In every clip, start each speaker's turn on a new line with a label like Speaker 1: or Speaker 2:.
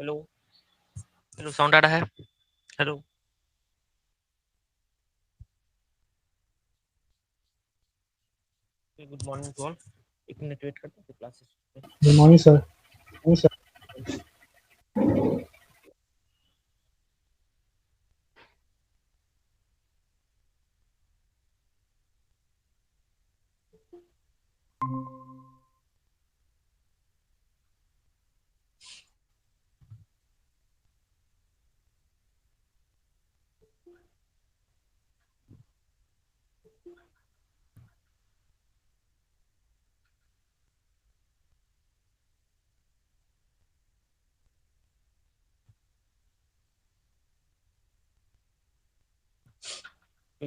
Speaker 1: Hello. Hello, sound आ रहा है? Hello. Good morning to all. एक मिनट वेट करते हैं classes.
Speaker 2: Good morning sir.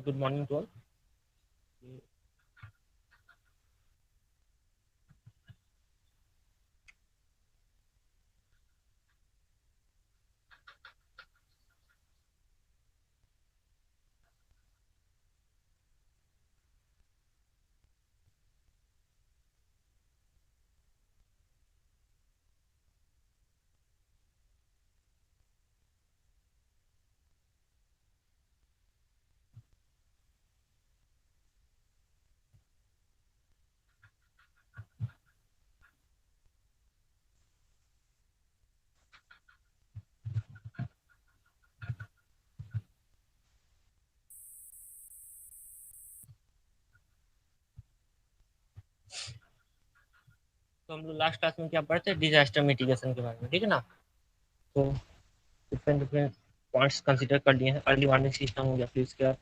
Speaker 1: Good morning to all. तो हम लोग लास्ट क्लास में क्या पढ़ते हैं, डिजास्टर मिटिगेशन के बारे में, ठीक है ना। तो डिफरेंट डिफरेंट पॉइंट्स कंसीडर कर लिए हैं। अर्ली वार्निंग सिस्टम हो गया, फिर उसके बाद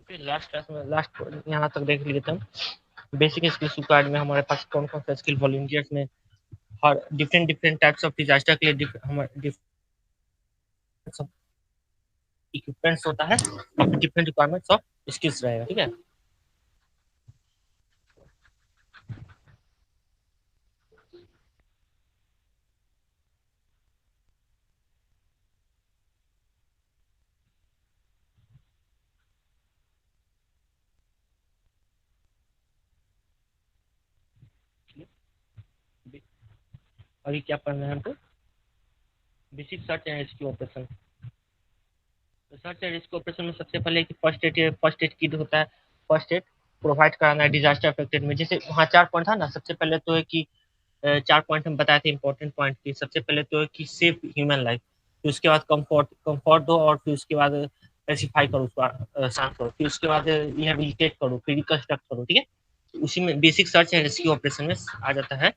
Speaker 1: फिर लास्ट क्लास में लास्ट यहाँ तक देख लिए थे। बेसिक स्किल्स कार्ड में हमारे पास कौन कौन सा स्किल वॉलंटियर्स में हर different different types of disaster के लिए हमारे डिफरेंट इक्विपमेंट्स होता है और डिफरेंट रिक्वायरमेंट्स ऑफ स्किल्स रहेगा, ठीक है। अभी क्या पढ़ रहे हैं हम? तो basic search and rescue operation. तो सर्च एंड रेस्क्यू ऑपरेशन में सबसे पहले कि फर्स्ट एड किट होता है। फर्स्ट एड प्रोवाइड कराना है डिजास्टर अफेक्टेड में। जैसे वहाँ 4 पॉइंट था ना, सबसे पहले तो है कि 4 पॉइंट हम बताए थे इंपॉर्टेंट पॉइंट की। सबसे पहले तो है कि सेव ह्यूमन लाइफ, फिर उसके बाद कंफर्ट दो, और फिर उसके बाद पेसिफाई करो उसको, शांत करो, फिर उसके बाद रिहेबिलिटेट करो, फिर रिकंस्ट्रक्ट करो, ठीक है। उसी में basic search and rescue operation में आ जाता है।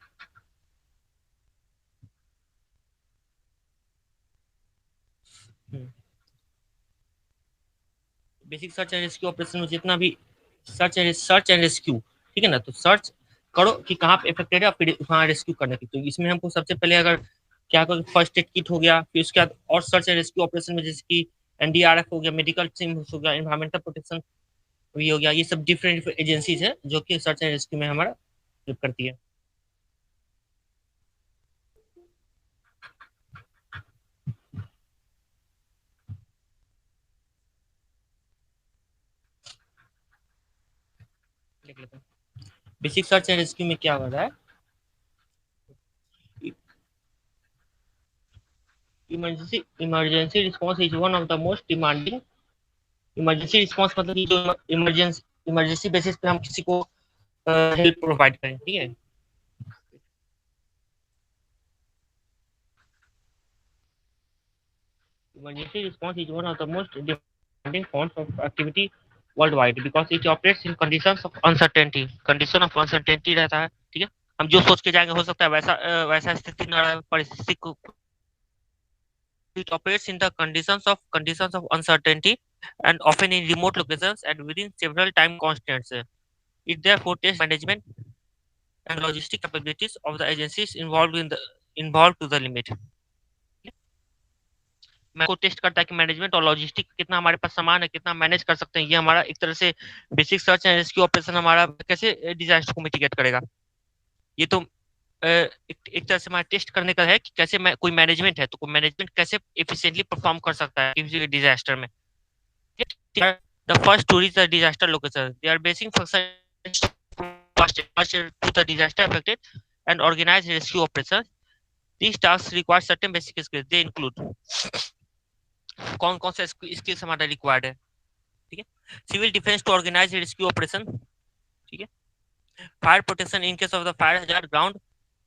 Speaker 1: Basic search and rescue operation में जितना भी सर्च एंड रेस्क्यू, ठीक है ना। तो सर्च करो कि कहाँ पे इफेक्टेड है, फिर वहाँ रेस्क्यू करने की। तो इसमें हमको सबसे पहले अगर क्या करो, फर्स्ट एड किट हो गया, फिर उसके बाद और सर्च एंड रेस्क्यू ऑपरेशन में जैसे कि एनडीआरएफ हो गया, मेडिकल टीम हो गया, एनवायरमेंटल प्रोटेक्शन भी हो गया। ये सब डिफरेंट एजेंसीज है जो कि सर्च एंड रेस्क्यू में हमारा हेल्प करती है। देख लेते हैं बेसिक सर्च एंड रेस्क्यू में क्या हो रहा है। Emergency response is one of the most demanding. Emergency response मतलब कि जो इमरजेंसी बेसिस पे हम किसी को हेल्प प्रोवाइड करें, ठीक है। Emergency response is one of the most demanding forms of activity worldwide because it operates in conditions of uncertainty. Condition of uncertainty रहता है, ठीक है। हम जो सोच के जाएंगे हो सकता है वैसा स्थिति न रहे, परिस्थिति को। It operates in the conditions of uncertainty and often in remote locations and within several time constants. It therefore tests management and logistic capabilities of the agencies involved to the limit. को test करता है कि management और logistic कितना हमारे पास सामान है, कितना मैनेज कर सकते हैं। ये हमारा एक तरह से basic search and rescue operation हमारा कैसे डिजास्टर को मिटिगेट करेगा। ये तो एक तरह से हमारा टेस्ट करने का है कि कैसे कोई मैनेजमेंट है तो कोई मैनेजमेंट कैसे एफिशिएंटली परफॉर्म कर सकता है किसी डिजास्टर में। The first to reach the disaster location, they are basic function first to the disaster affected and organize rescue operations. These tasks require certain basic skills. They include कौन कौन सा skills हमारा required है, ठीक है। Civil defence to organise rescue operation, ठीक है। Fire protection in case of the fire hazard, ground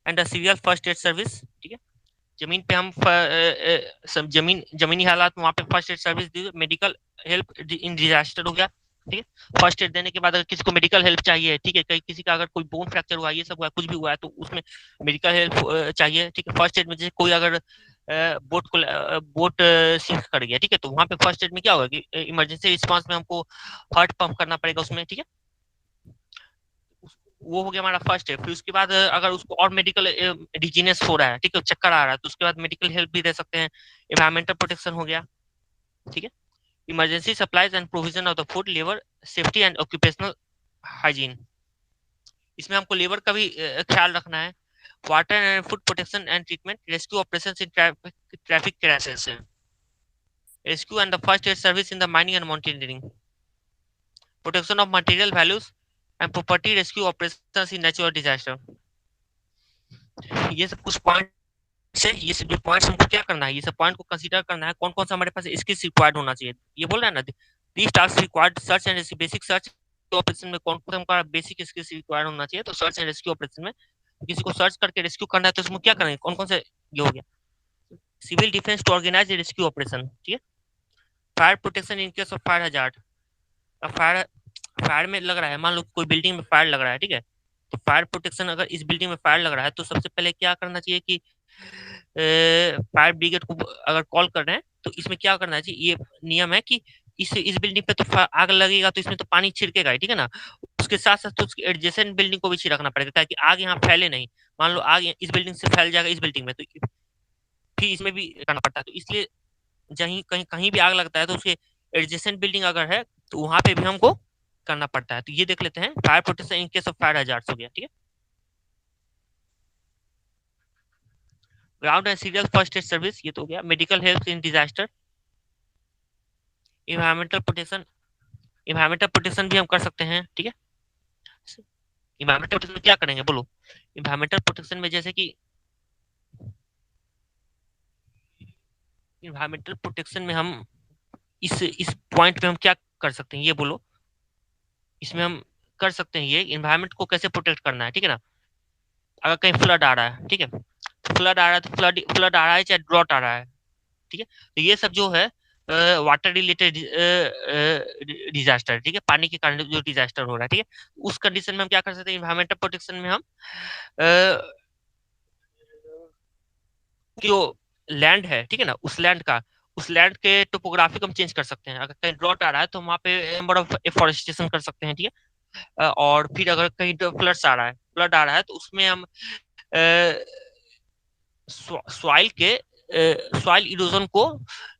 Speaker 1: and the civil first aid service, ठीक है। जमीन पे हम जमीनी हालात में वहाँ पे first aid service the, medical help in disaster हो गया, ठीक है। फर्स्ट एड देने के बाद अगर किसी को मेडिकल हेल्प चाहिए, ठीक है, कहीं किसी का अगर कोई बोन फ्रैक्चर हुआ, ये सब हुआ, कुछ भी हुआ है तो उसमें मेडिकल हेल्प चाहिए, ठीक है। फर्स्ट एड में जैसे कोई अगर बोट सिंक कर गया, ठीक है, तो वहाँ पे फर्स्ट एड में क्या होगा कि इमरजेंसी रिस्पांस में हमको हार्ट पंप करना पड़ेगा उसमें, ठीक है। वो हो गया हमारा फर्स्ट है। फिर उसके बाद अगर उसको और मेडिकल डिजीनेस हो रहा है, ठीक है, चक्कर आ रहा है, तो उसके बाद मेडिकल हेल्प भी दे सकते हैं। एनवायरमेंटल प्रोटेक्शन हो गया, ठीक है। Emergency supplies and provision of the food, labour safety and occupational hygiene, इसमें हमको लेबर का भी ख्याल रखना है। Water and food protection and treatment, rescue operation in traffic crashes, rescue and the first aid service in the mining and mountaineering, protection of material values and property, rescue operations in natural disaster. ये सब कुछ point से, ये सब जो points हमको क्या करना है, ये सब पॉइंट को कंसीडर करना है, कौन कौन सा हमारे पास स्किल्स रिक्वायर्ड होना चाहिए। ये बोल रहा है ना, this task required search and rescue, basic search operation में कौन कौन सा बेसिक स्किल्स रिक्वायर्ड होना चाहिए। तो सर्च एंड रेस्क्यू ऑपरेशन में किसी को सर्च करके रेस्क्यू करना है तो उसमें क्या करेंगे, कौन कौन से ये हो गया। Civil defence to organise rescue operation, ठीक है। Fire protection in case of fire hazard, fire fire में लग रहा है, मान लो कोई बिल्डिंग में फायर लग रहा है, ठीक है, तो फायर प्रोटेक्शन अगर इस बिल्डिंग में फायर लग रहा है तो सबसे पहले क्या करना चाहिए कि फायर ब्रिगेड को अगर कॉल कर रहे हैं तो इसमें क्या करना चाहिए। ये नियम है कि इस बिल्डिंग पे तो आग लगेगा तो इसमें तो पानी छिड़केगा ही, ठीक है ना। उसके साथ साथ तो उसकी एडजेसेंट बिल्डिंग को भी छिड़कना पड़ेगा ताकि आग यहाँ फैले नहीं। मान लो आग इस बिल्डिंग से फैल जाएगा इस बिल्डिंग में, तो फिर इसमें भी करना पड़ता है। तो इसलिए जहीं कहीं कहीं भी आग लगता है तो उसके एडजेसेंट बिल्डिंग अगर है तो वहां पे भी हमको करना पड़ता है। तो ये देख लेते हैं, fire protection in case of fire hazards हो गया, ठीक है। Ground and serial first aid service, ये तो हो गया। Medical help in disaster, environmental protection, environmental protection भी हम कर सकते हैं, ठीक है। इन्वायरमेंटल प्रोटेक्शन में क्या करेंगे बोलो। इन्वायरमेंटल प्रोटेक्शन में जैसे कि इन्वायरमेंटल प्रोटेक्शन में हम इस पॉइंट पे हम क्या कर सकते हैं ये बोलो। इसमें हम कर सकते हैं ये इन्वायरमेंट को कैसे प्रोटेक्ट करना है, ठीक है ना। अगर कहीं फ्लड आ रहा है, ठीक है, फ्लड आ रहा है तो फ्लड आ रहा है चाहे ड्रॉट आ रहा है, ठीक है, तो ये सब जो है वाटर रिलेटेड डिजास्टर, ठीक है, पानी के कारण जो डिजास्टर हो रहा है, ठीक है, उस कंडीशन में हम क्या कर सकते हैं। इन्वायरमेंटल प्रोटेक्शन में हम जो लैंड है, ठीक है ना, उस लैंड के टोपोग्राफी को हम चेंज कर सकते हैं। अगर कहीं ड्रॉट आ रहा है तो वहाँ पे नंबर ऑफ एफोरेस्टेशन कर सकते हैं, ठीक है। और फिर अगर कहीं फ्लड आ रहा है तो उसमें हम सॉइल के सॉइल इरोजन को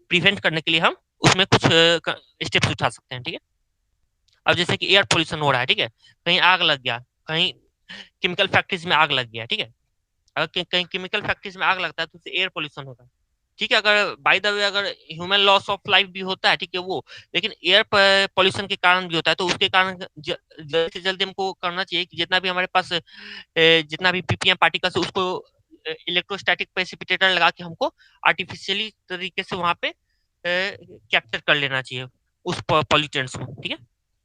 Speaker 1: प्रिवेंट करने के लिए हम उसमें कुछ स्टेप्स उठा सकते हैं, ठीक है। अब जैसे कि एयर पोल्यूशन हो रहा है, ठीक है, कहीं आग लग गया, कहीं केमिकल फैक्ट्रीज में आग लग गया, ठीक है। अगर कहीं केमिकल फैक्ट्रीज में आग लगता है तो उससे एयर पोल्यूशन होगा, ठीक है। अगर बाय द वे अगर ह्यूमन लॉस ऑफ लाइफ भी होता है, ठीक है, वो लेकिन एयर पोल्यूशन के कारण भी होता है। तो उसके कारण जल्द से जल्द हमको करना चाहिए कि जितना भी हमारे पास जितना भी पीपीएम पार्टिकल्स है उसको इलेक्ट्रोस्टैटिक प्रेसिपिटेटर लगा के हमको आर्टिफिशियली तरीके से वहां पे कैप्चर कर लेना चाहिए उस पॉल्यूटेंट्स को, ठीक है।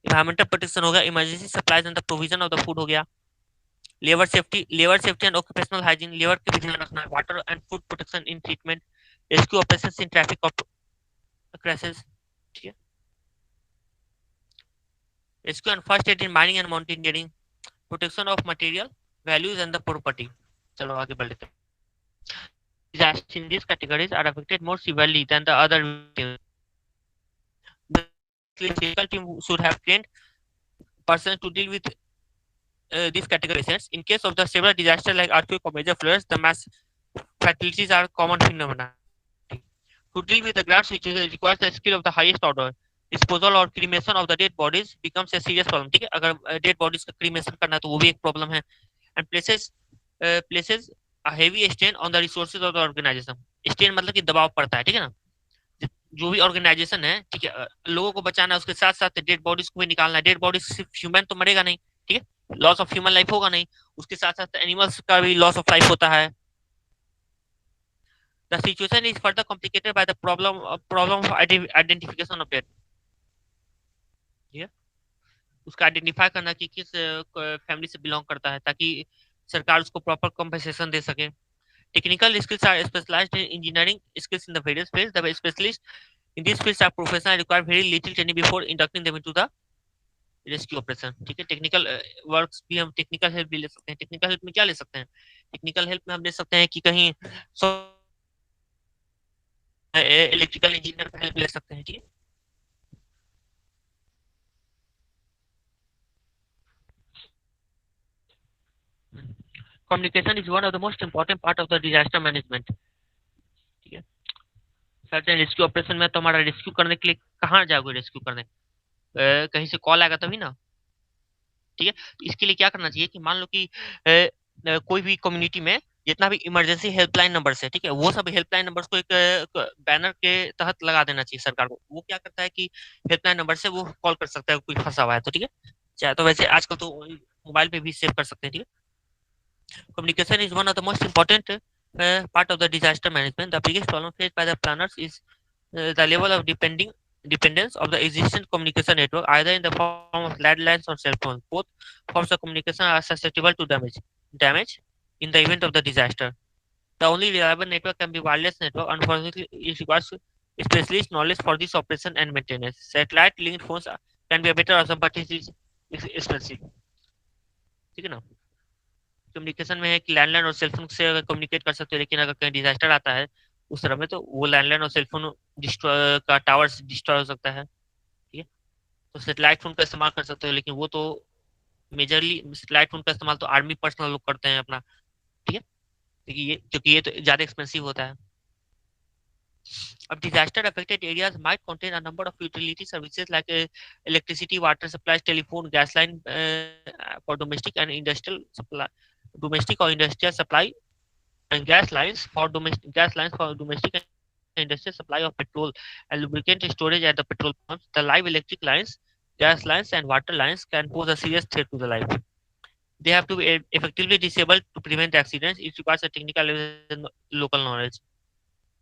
Speaker 1: इन्वायरमेंटल प्रोटेक्शन हो गया, emergency supplies and the provision of the food हो गया, labour safety and occupational hygiene, labour के भी ध्यान रखना है, water and food protection in treatment, rescue operations in traffic crashes, ठीक है, rescue and first aid in mining and mountaineering, protection of material values and the property. चलो आगे बढ़ लेते हैं। Disasters in these categories are affected more severely than the other victims. The clinical team should have trained persons to deal with these categories. In case of the several disasters like earthquake or major floods, the mass fatalities are common phenomena. To deal with the ground situation requires the skill of the highest order. Disposal और cremation of the dead bodies becomes a serious problem. ठीक है, अगर dead bodies का cremation करना है तो वो भी एक problem है. And places a heavy strain on the resources of the organization. Strain मतलब कि दबाव पड़ता है, ठीक है ना. जो भी ऑर्गेनाइजेशन है, ठीक है, लोगों को बचाना है, उसके साथ साथ डेड बॉडीज को भी निकालना है. डेड बॉडीज सिर्फ ह्यूमन तो मरेगा नहीं, ठीक है, लॉस ऑफ ह्यूमन लाइफ होगा नहीं, उसके साथ साथ एनिमल्स का भी लॉस ऑफ लाइफ होता है. The situation is further complicated by the problem of identification of death. ठीक है, उसका आइडेंटिफाई करना कि किस फैमिली से बिलोंग करता है, ताकि सरकार उसको प्रॉपर कॉम्पेंसेशन दे सके. Technical skills are specialized in engineering skills in the various fields. The specialists in these fields are professionals require very little training before inducting them into the rescue operation. ठीक है, technical works भी हम technical help भी ले सकते हैं. Technical help में क्या ले सकते हैं? टेक्निकल हेल्प में हम ले सकते हैं कि कहीं इलेक्ट्रिकल इंजीनियर का हेल्प ले सकते हैं. ठीक है, communication is one of the most important part of the disaster management. ठीक है, सर्च एंड रेस्क्यू ऑपरेशन में तो हमारा रेस्क्यू करने के लिए कहाँ जाओगे? रेस्क्यू करने कहीं से कॉल आएगा तभी ना. ठीक है, तो इसके लिए क्या करना चाहिए कि मान लो कि कोई भी कम्युनिटी में जितना भी इमरजेंसी हेल्पलाइन नंबर्स है, ठीक है, वो सब हेल्पलाइन नंबर्स को एक बैनर के तहत लगा देना चाहिए सरकार को. वो क्या करता है कि हेल्पलाइन नंबर से वो कॉल कर सकता है कोई फंसा हुआ है तो. ठीक है, चाहे तो वैसे आजकल तो मोबाइल पे भी सेव कर सकते हैं. ठीक है, communication is one of the most important part of the disaster management. The biggest problem faced by the planners is the level of dependence of the existing communication network, either in the form of landlines or cell phones. Both forms of communication are susceptible to damage in the event of the disaster. The only reliable network can be wireless network. Unfortunately, it requires specialist knowledge for this operation and maintenance. Satellite linked phones can be a better option, but it is expensive. ठीक है ना. Communication में है कि landline और cellphone से अगर communicate कर सकते हो, लेकिन अगर कहीं डिजास्टर आता है उस तरह में तो वो लैंडलाइन और सेलफोन डिस्ट्रॉय का टावर डिस्ट्रॉय हो सकता है. ठीक है, तो सेटेलाइट फोन का इस्तेमाल कर सकते हो, लेकिन वो तो मेजरली सेटेलाइट फोन का इस्तेमाल तो आर्मी पर्सनल लोग करते हैं अपना. ठीक है, क्योंकि ये तो ज्यादा एक्सपेंसिव होता है. अब disaster affected areas might contain a number of utility services like electricity, water supplies, telephone, gas line for domestic and industrial supply, domestic or industrial supply, and gas lines for domestic and industrial supply of petrol and lubricant storage at the petrol pumps. The live electric lines, gas lines, and water lines can pose a serious threat to the life. They have to be effectively disabled to prevent accidents. It requires a technical and local knowledge.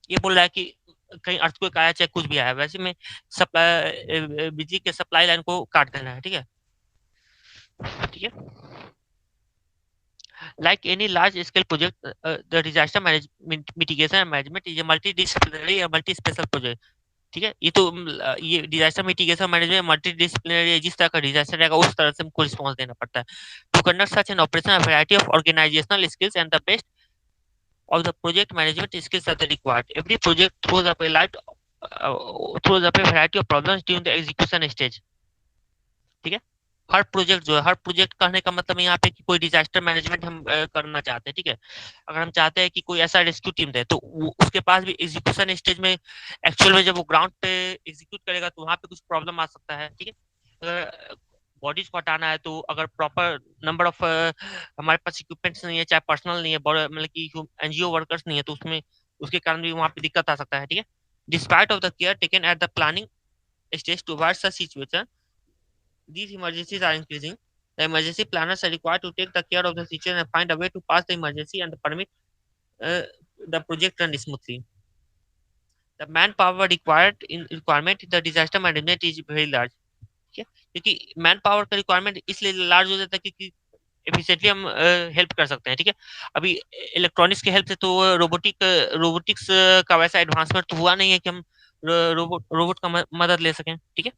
Speaker 1: ये बोल रहा है कि कहीं earthquake आया चाहे कुछ भी आया, वैसे में सप्लाई बिजली के सप्लाई लाइन को काट देना है. ठीक है, ठीक है. Like any large scale project, the disaster management mitigation and management is a multidisciplinary or multi-special project. ठीक है, ये डिजास्टर मिटिगेशन मैनेजमेंट मल्टीडिसिप्लिनरी है. जिस तरह का डिजास्टर रहेगा उस तरह से हमको रिस्पॉन्स देना पड़ता है. To conduct such an operation, a variety of organisational skills and the best of the project management skills are required. Every project throws up a variety of problems during the execution stage. ठीक है, हर project जो है, हर project कहने का मतलब यहाँ पे कि कोई डिजास्टर मैनेजमेंट हम करना चाहते हैं. ठीक है, अगर हम चाहते हैं कि कोई ऐसा रेस्क्यू टीम दे तो उसके पास भी एग्जीक्यूशन स्टेज में एक्चुअल में जब वो ग्राउंड पे एग्जीक्यूट करेगा तो वहाँ पे कुछ प्रॉब्लम आ सकता है. ठीक है, अगर बॉडीज को हटाना है तो अगर प्रॉपर नंबर ऑफ हमारे पास इक्विपमेंट्स नहीं है, चाहे पर्सनल नहीं है, मतलब कि एनजीओ वर्कर्स नहीं है, तो उसमें उसके कारण भी वहाँ पे दिक्कत आ सकता है. ठीक है, despite of the care taken at the planning stage to avoid such situation, these emergencies are increasing. The emergency planners are required to take the care of the situation and find a way to pass the emergency and permit uh, the project run smoothly. The manpower requirement in the disaster management is very large. ठीक है, क्योंकि man power का requirement इसलिए large हो जाता है क्योंकि efficiently हम हेल्प कर सकते हैं. ठीक है, अभी इलेक्ट्रॉनिक्स के हेल्प से तो रोबोटिक्स का वैसा एडवांसमेंट तो हुआ नहीं है कि हम रोबोट का मदद ले सकें. ठीक है,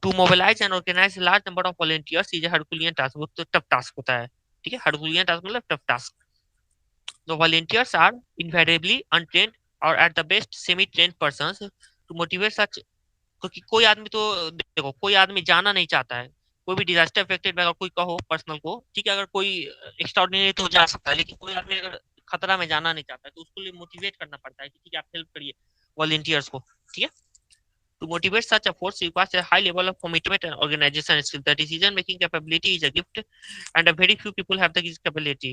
Speaker 1: to mobilise and organise large number of volunteers is herculean task. वो तो टफ टास्क होता है. ठीक है, हरकुलियन टास्क मतलब tough task. The volunteers are invariably untrained or at the best semi-trained persons to motivate such. क्योंकि कोई आदमी तो देखो, कोई आदमी जाना नहीं चाहता है. कोई भी डिजास्टर अफेक्टेड में अगर कोई कहो पर्सनल को, ठीक है, अगर कोई एक्स्ट्राऑर्डिनरी तो जा सकता है, लेकिन कोई आदमी अगर खतरा में जाना नहीं चाहता है, तो उसको लिए मोटिवेट करना पड़ता है कि ठीक है आप हेल्प करिए वॉलेंटियर्स को, ठीक है। To motivate such efforts requires a high level of commitment and organization skill. The decision making capability is a gift and a very few people have the capability.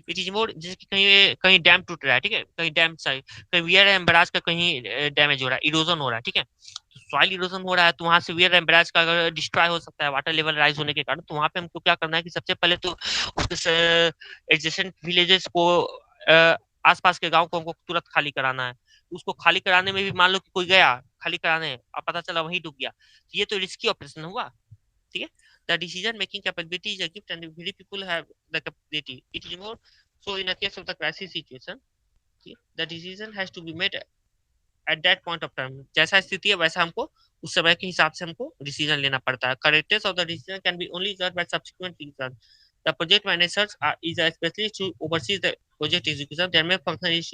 Speaker 1: It is more, जैसे कि कहीं कहीं dam टूट रहा है, ठीक है, कहीं डैम साइड, कहीं वियर एम्बराज का कहीं डैमेज हो रहा है, इरोजन हो रहा है, ठीक है, सॉइल इरोजन हो रहा है, तो वहां से वियर एम्बराज का अगर डिस्ट्रॉय हो सकता है वाटर लेवल राइज होने के कारण, तो वहां पे हमको क्या करना है कि सबसे पहले तो उसके एडजेसेंट विलेजेस को, आसपास के गांव को हमको तुरंत खाली कराना है। उसको खाली कराने में भी मान लो कि कोई गया खाली कराने, अब पता चला वहीं डूब गया, तो ये तो रिस्की ऑपरेशन हुआ, ठीक है। The decision making capability is a gift and very people have the capability. It is more so in a case of the crisis situation, okay, the decision has to be made at that point of time. जैसा स्थिति है वैसा हमको उस समय के हिसाब से हमको डिसीजन लेना पड़ता है। Correctness of the decision can be only judged by subsequent reason. The project managers is a specialist who oversees the project execution. Their main function is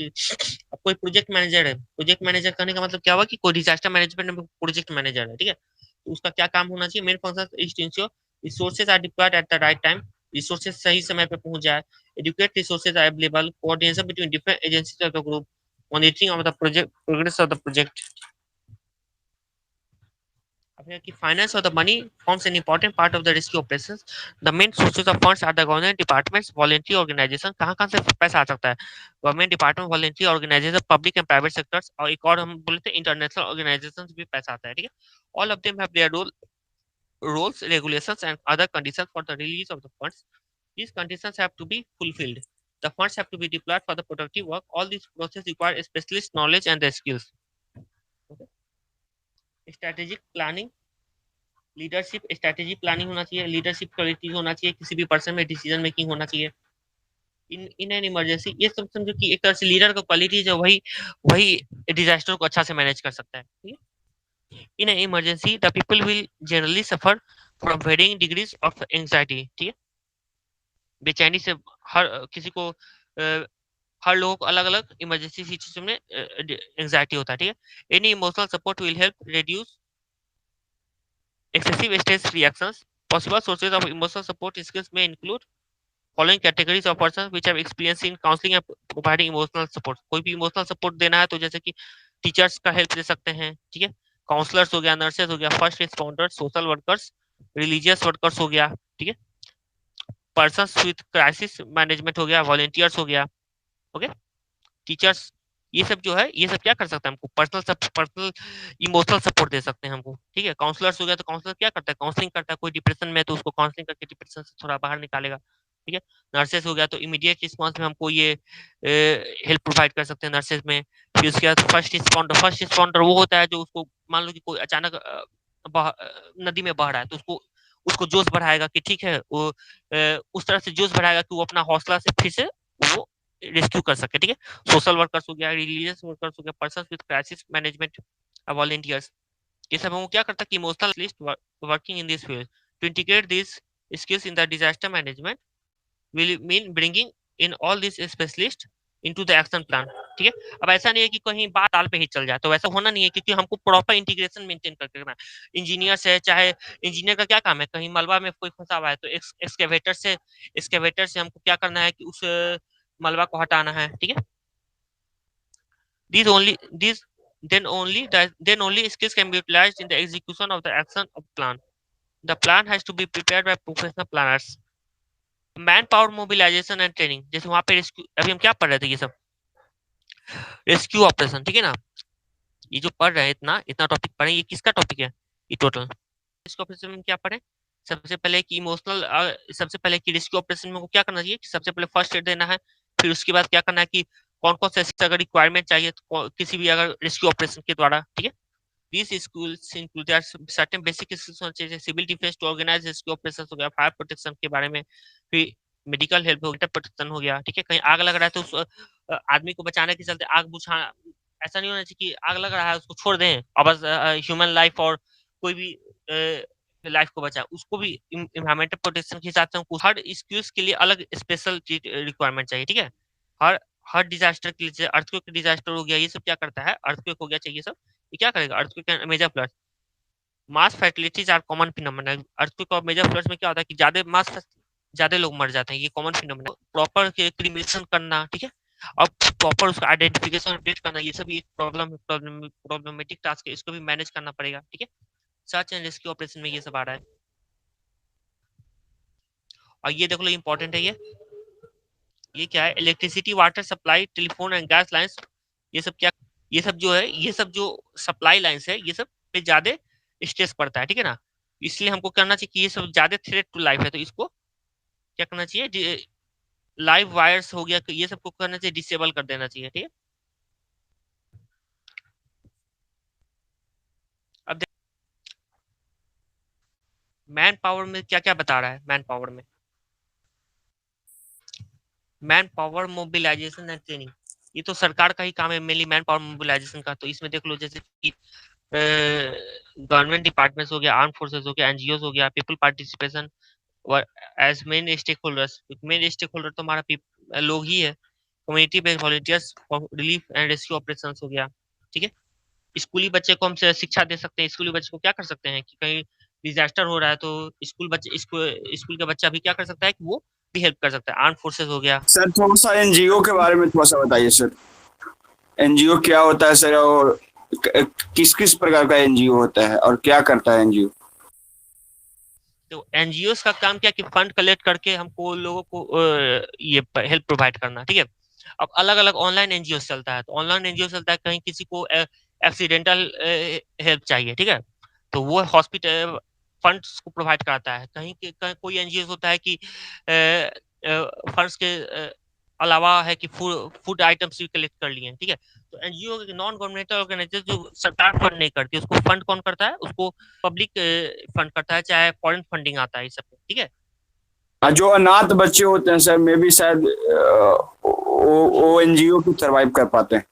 Speaker 1: अब कोई प्रोजेक्ट मैनेजर है, प्रोजेक्ट मैनेजर करने का मतलब क्या हुआ कि कोई डिजास्टर मैनेजमेंट में प्रोजेक्ट मैनेजर है, ठीक है, तो उसका क्या काम होना चाहिए, main function is to ensure resources are deployed at the right time, resources सही समय पे पहुंच जाए, adequate resources are available, coordination between different agencies of the group, monitoring of the project progress of the project. Finance or the money forms an important part of the rescue operations. The main sources of funds are the government departments, voluntary organizations. कहाँ से पैसा आ सकता है, government department, voluntary organisation, public and private sectors, और एक और हम बोलते हैं इंटरनेशनल ऑर्गेनाइजेशन भी पैसा आता है, ठीक है। All of them have their roles, regulations, and other conditions for the release of the funds. These conditions have to be fulfilled. The funds have to be deployed for the productive work. All these processes require specialist knowledge and the skills. Okay. Strategic planning, leadership, strategy planning होना चाहिए, leadership quality होना चाहिए, किसी भी person में decision making होना चाहिए। इन इन an emergency, ये सब समझो कि एक तरह से लीडर का क्वालिटी जो वही वही डिजास्टर को अच्छा से मैनेज कर सकता है, ठीक है। In an emergency the people will generally suffer from varying degrees of anxiety, ठीक है, बेचैनी से हर किसी को हर लोगों को अलग अलग इमरजेंसी सिचुएशन में एंजाइटी होता है, ठीक है। Any emotional support will help reduce excessive stress reactions. Possible sources of emotional support skills may include following categories of persons which have experience in counseling and providing emotional support. कोई भी emotional support देना है तो जैसे कि teachers का help दे सकते हैं, ठीक है, काउंसलर्स हो गया, नर्सेज हो गया, first responders, social workers, religious workers हो गया, ठीक है, पर्सन विथ क्राइसिस मैनेजमेंट हो गया, वॉलेंटियर्स हो गया, ओके, टीचर्स, ये सब जो है ये सब क्या कर सकता है हमको पर्सनल इमोशनल सपोर्ट दे सकते हैं हमको, ठीक है। काउंसलर्स हो गया तो काउंसलर क्या करता है, काउंसलिंग करता है, कोई डिप्रेशन में है तो उसको काउंसलिंग करके डिप्रेशन से थोड़ा बाहर निकालेगा, ठीक है। नर्सेस हो गया तो इमीडिएट रिस्पांस में हमको ये हेल्प प्रोवाइड कर सकते हैं नर्सेस में। फिर उसके बाद फर्स्ट रिस्पॉन्डर वो होता है जो उसको मान लो कि कोई अचानक नदी में बह रहा है तो उसको उसको जोश बढ़ाएगा कि ठीक है वो उस तरह से जोश बढ़ाएगा कि वो अपना हौसला से फिर से वो रेस्क्यू कर सके, ठीक है। सोशल वर्कर्स हो गया, रिलीजियस वर्कर्स हो गया, person with crisis management, volunteers, ये सब हमको क्या करता है कि emotional list working in this field to integrate this skills in the disaster management will mean bringing in all this specialist into the action plan, ठीक है। अब ऐसा नहीं है कि कहीं बात ताल पे ही चल जाए, तो वैसा होना नहीं है क्योंकि हमको प्रॉपर इंटीग्रेशन मेंटेन करके रखना है। इंजीनियर्स है, चाहे इंजीनियर का क्या काम है, कहीं मलबा में कोई फंसा हुआ है तो एक्सकेवेटर से हमको क्या करना है कि उस मलबा को हटाना है, ठीक है। These only these then only skills can be utilized in the execution of the action of plan. The plan has to be prepared by professional planners. Manpower mobilisation and training, जैसे वहां पे rescue, अभी हम क्या पढ़ रहे थे, ये सब रेस्क्यू ऑपरेशन, ठीक है ना, ये जो पढ़ रहे हैं इतना इतना टॉपिक पढ़े, ये किसका टॉपिक है, ये टोटल रेस्क्यू ऑपरेशन में क्या पढ़े। सबसे पहले कि इमोशनल, सबसे पहले कि रेस्क्यू ऑपरेशन में को क्या करना चाहिए कि सबसे पहले फर्स्ट एड देना है। फिर उसके बाद क्या करना है कि कौन कौन से अगर रिक्वायरमेंट चाहिए तो किसी भी अगर रेस्क्यू ऑपरेशन के द्वारा, ठीक है। These skills include there are certain basic skills होने चाहिए, civil defence to organise rescue operation हो गया, फायर प्रोटेक्शन के बारे में, फिर मेडिकल हेल्प हो गया, प्रोटेक्शन हो गया, ठीक है। कहीं आग लग रहा है तो उस आदमी को बचाने के चलते आग बुझा, ऐसा नहीं होना चाहिए कि आग लग रहा है उसको छोड़ दें और बस ह्यूमन लाइफ और कोई भी लाइफ को बचाए, उसको भी इन्वायरमेंटल प्रोटेक्शन के हिसाब से हमको हर स्किल्स के लिए अलग स्पेशल रिक्वायरमेंट चाहिए, ठीक है। हर हर डिजास्टर के लिए, अर्थक्वेक डिजास्टर हो गया, ये सब क्या करता है, अर्थक्वेक हो गया चाहिए सब, ये क्या करेगा, earthquake major flood, mass fatalities are common phenomena. Earthquake और मेजर फ्लड्स में क्या होता है कि ज्यादा मास ज्यादा लोग मर जाते हैं, ये कॉमन फिनोमेना। प्रॉपर क्रिमिनेशन करना, ठीक है, और प्रॉपर उसका आइडेंटिफिकेशन अपडेट करना, ये सब एक प्रॉब्लमेटिक टास्क है, इसको भी मैनेज करना पड़ेगा, ठीक है। सर्च एंड रेस्क्यू ऑपरेशन में ये सब आ रहा है। और ये देख लो इंपॉर्टेंट है ये क्या है, electricity, water supply, telephone and gas lines, ये सब क्या, ये सब जो है, ये सब जो सप्लाई लाइंस है, ये सब पे ज्यादा स्ट्रेस पड़ता है, ठीक है ना। इसलिए हमको करना चाहिए कि ये सब ज्यादा थ्रेट टू लाइफ है, तो इसको क्या करना चाहिए, लाइव वायर्स हो गया, ये सबको करना चाहिए, डिसेबल कर देना चाहिए, ठीक है। अब मैन पावर में क्या क्या बता रहा है, मैन पावर में, manpower mobilisation and training, ये तो सरकार का ही काम है मेनली, मैन पावर मोबिलाइजेशन का। तो इसमें देख लो जैसे कि गवर्नमेंट डिपार्टमेंट्स हो गया, आर्म फोर्सेस हो गया, एनजीओ हो गया, people participation as main stakeholders. Main stakeholder तो हमारा लोग ही है। Community based volunteers for relief and rescue operation हो गया, ठीक है। स्कूली बच्चे को हम शिक्षा दे सकते हैं, स्कूली बच्चे को क्या कर सकते हैं कि कहीं डिजास्टर हो रहा है तो स्कूल का बच्चा भी क्या कर सकता है कि वो भी हेल्प कर सकता है। आर्म फोर्सेस हो गया।
Speaker 2: सर थोड़ा सा एनजीओ के बारे में थोड़ा सा बताइए सर। एनजीओ क्या होता है सर, और किस किस प्रकार का एनजीओ होता है और क्या करता है एनजीओ?
Speaker 1: तो एनजीओ का काम क्या कि फंड कलेक्ट करके हमको लोगों को ये हेल्प प्रोवाइड करना, ठीक है। अब अलग अलग ऑनलाइन एनजीओ चलता है, तो ऑनलाइन एनजीओ चलता है, कहीं किसी को एक्सीडेंटल हेल्प चाहिए, ठीक है, तो वो हॉस्पिटल फंड्स को प्रोवाइड कराता है। कहीं कोई एनजीओ होता है कि फंड्स के अलावा है कि फूड आइटम्स भी कलेक्ट कर लिए, ठीक है। तो एनजीओ नॉन गवर्नमेंटल ऑर्गेनाइजेशन जो सरकार फंड नहीं करती, उसको फंड कौन करता है, उसको पब्लिक फंड करता है, चाहे फॉरेन फंडिंग आता है, इस सब पे, ठीक है।
Speaker 2: जो अनाथ बच्चे होते हैं सर, मे भी शायद वो एनजीओ को सरवाइव कर पाते हैं।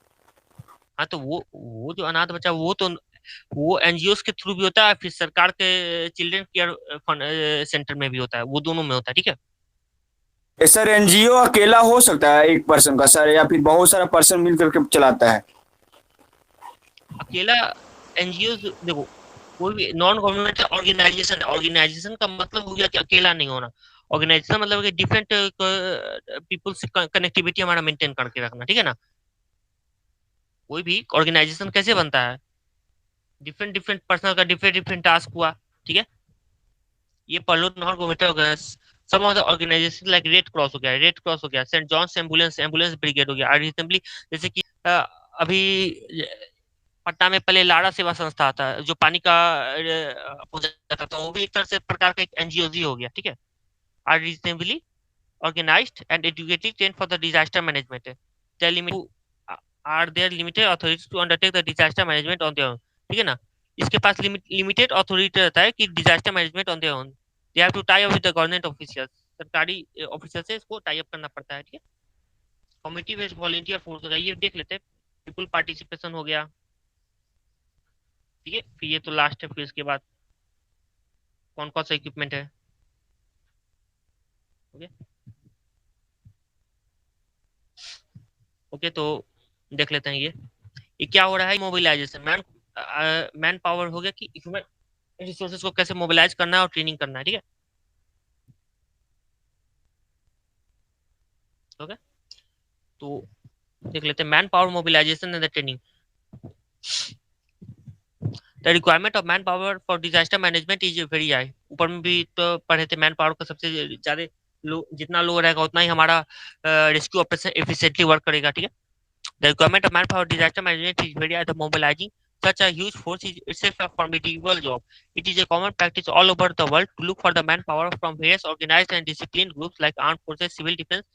Speaker 1: हाँ, तो वो जो अनाथ बच्चा, वो एनजीओ के थ्रू भी होता है, फिर सरकार के चिल्ड्रन केयर फंड सेंटर में भी होता है, वो दोनों में होता है, ठीक है।
Speaker 2: सर एनजीओ अकेला हो सकता है एक पर्सन का सर, या फिर बहुत सारा पर्सन मिल करके चलाता है?
Speaker 1: अकेला एनजीओ देखो, कोई भी नॉन गवर्नमेंटल ऑर्गेनाइजेशन, ऑर्गेनाइजेशन का मतलब हो गया कि अकेला नहीं होना। ऑर्गेनाइजेशन मतलब कि डिफरेंट पीपल से कनेक्टिविटी हमारा मेंटेन करके रखना, ठीक है ना। कोई भी ऑर्गेनाइजेशन कैसे बनता है, डिफरेंट डिफरेंट पर्सनल का डिफरेंट डिफरेंट टास्क हुआ, ठीक है। ये पढ़ लो, non governmental some of the organisation like Red Cross हो गया, Saint John's ambulance ambulance brigade हो गया। और रिसेंटली जैसे कि अभी पटना में पहले लाड़ा सेवा संस्था था जो पानी का पूजा करता था, वो भी एक तरह से प्रकार का एक एनजीओ ही हो गया, ठीक है। Are reasonably organized and educated trained for the disaster management. They are limited, are there limited authorities to undertake the disaster management on their own, ठीक है ना। इसके पास लिमिटेड अथॉरिटी रहता है कि disaster management on their own. They have to tie up with the government official, सरकारी officer से इसको टाई अप करना पड़ता है, ठीक है। कम्युनिटी बेस्ड वॉलंटियर फोर्स हो गया, ये देख लेते हैं। पीपल पार्टिसिपेशन हो गया, ठीक है। फिर ये तो लास्ट है, फिर इसके बाद कौन कौन सा इक्विपमेंट है, ओके। ओके, तो देख लेते हैं ये क्या हो रहा है, मोबिलाइजेशन। मैन पावर हो गया कि ह्यूमन रिसोर्सेज को कैसे मोबिलाइज करना है और ट्रेनिंग करना है, ठीक है। ओके, तो देख लेते हैं manpower mobilisation and the training. The requirement of manpower for disaster management is very high. ऊपर में भी तो पढ़े थे, मैन पावर का सबसे ज्यादा लो, जितना लो रहेगा उतना ही हमारा रेस्क्यू ऑपरेशन एफिशिएंटली वर्क करेगा, ठीक है। The requirement of manpower disaster management is very high. The mobilizing such a huge force is itself a formidable job. It is a common practice all over the world to look for the manpower from various organized and disciplined groups like armed forces, civil defense,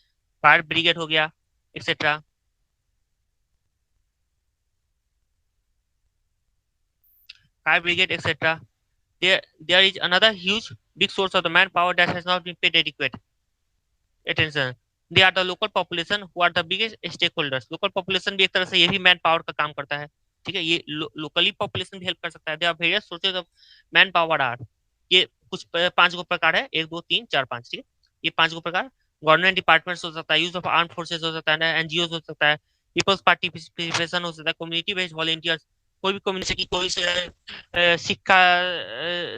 Speaker 1: fire brigade हो गया, etc. Fire brigade, etc. There is another huge, big source of the manpower that has not been paid adequate attention. They are the local population who are the biggest stakeholders. Local population भी एक तरह से ये भी man power का काम करता है, ठीक है। ये लोकली पॉपुलेशन भी हेल्प कर सकता है। There are various sources of manpower are, ये कुछ 5 गो प्रकार है, 1 2 3 4 5, ठीक है। ये 5 गो प्रकार गवर्नमेंट डिपार्टमेंट्स हो सकता है, यूज ऑफ आर्म फोर्सेज हो सकता है, एनजीओ हो सकता है, पीपल्स पार्टिसिपेशन हो सकता है, कम्युनिटी बेस्ड वॉलंटियर्स, कोई भी कम्युनिटी की कोई सिख का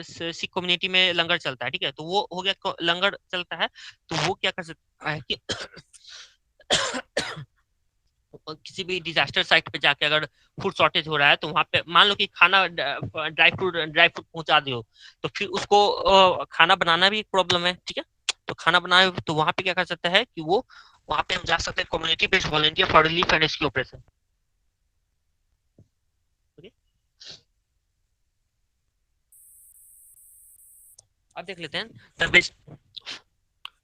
Speaker 1: सिख कम्युनिटी में लंगर चलता है, ठीक है, तो वो हो गया लंगर चलता है, तो वो क्या कर सकता है कि किसी भी डिजास्टर साइट पे जाके अगर फूड शॉर्टेज हो रहा है, तो वहां पे मान लो कि खाना ड्राई फ्रूट पहुंचा दियो, तो फिर उसको खाना बनाना भी एक प्रॉब्लम है, ठीक है। तो खाना बनाए तो वहां पे क्या कर सकता है कि वो वहां पे हम जा सकते हैं community based volunteer for relief and rescue operation. अब देख लेते हैं the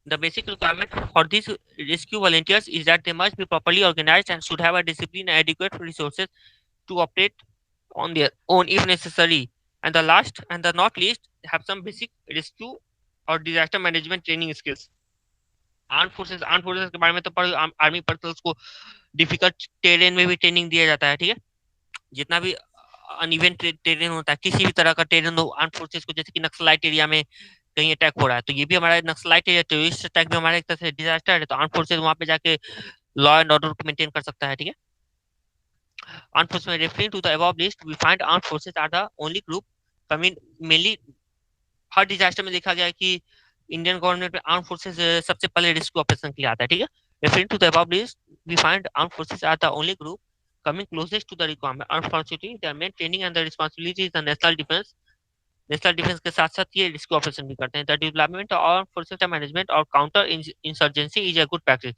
Speaker 1: The basic requirement for these rescue volunteers is that they must be properly organized and should have a discipline and adequate resources to operate on their own if necessary. And the last and the not least, have some basic rescue और disaster management training skills. Arm forces के बारे में तो army personnel को difficult terrain में भी training दिया जाता है, ठीक है। जितना भी अनइवन टेरेन होता है, किसी भी तरह का टेरेन हो आर्म फोर्सेस को, जैसे कि नक्सलाइट एरिया में कहीं अटैक हो रहा है, तो ये भी हमारा नक्सलाइट एरिया, टेररिस्ट अटैक भी हमारा एक तरह से डिजास्टर है, तो आर्म फोर्सेस वहां पे जाके लॉ एंड ऑर्डर को मेंटेन कर सकता है, ठीक है। आर्म फोर्स में referring to the above list we find arm forces are the only group coming mainly. हर डिजास्टर में देखा गया है कि इंडियन गवर्नमेंट में आर्म फोर्सेस सबसे पहले रेस्क्यू ऑपरेशन के लिए आता है, ठीक है। Referring to the above list we find arm forces are the only group coming closest to the requirement. Unfortunately, their main training and the responsibility is the national defense. National defence के साथ साथ ये risk operation भी करते हैं। The development और forces management और counter insurgency is a good practice.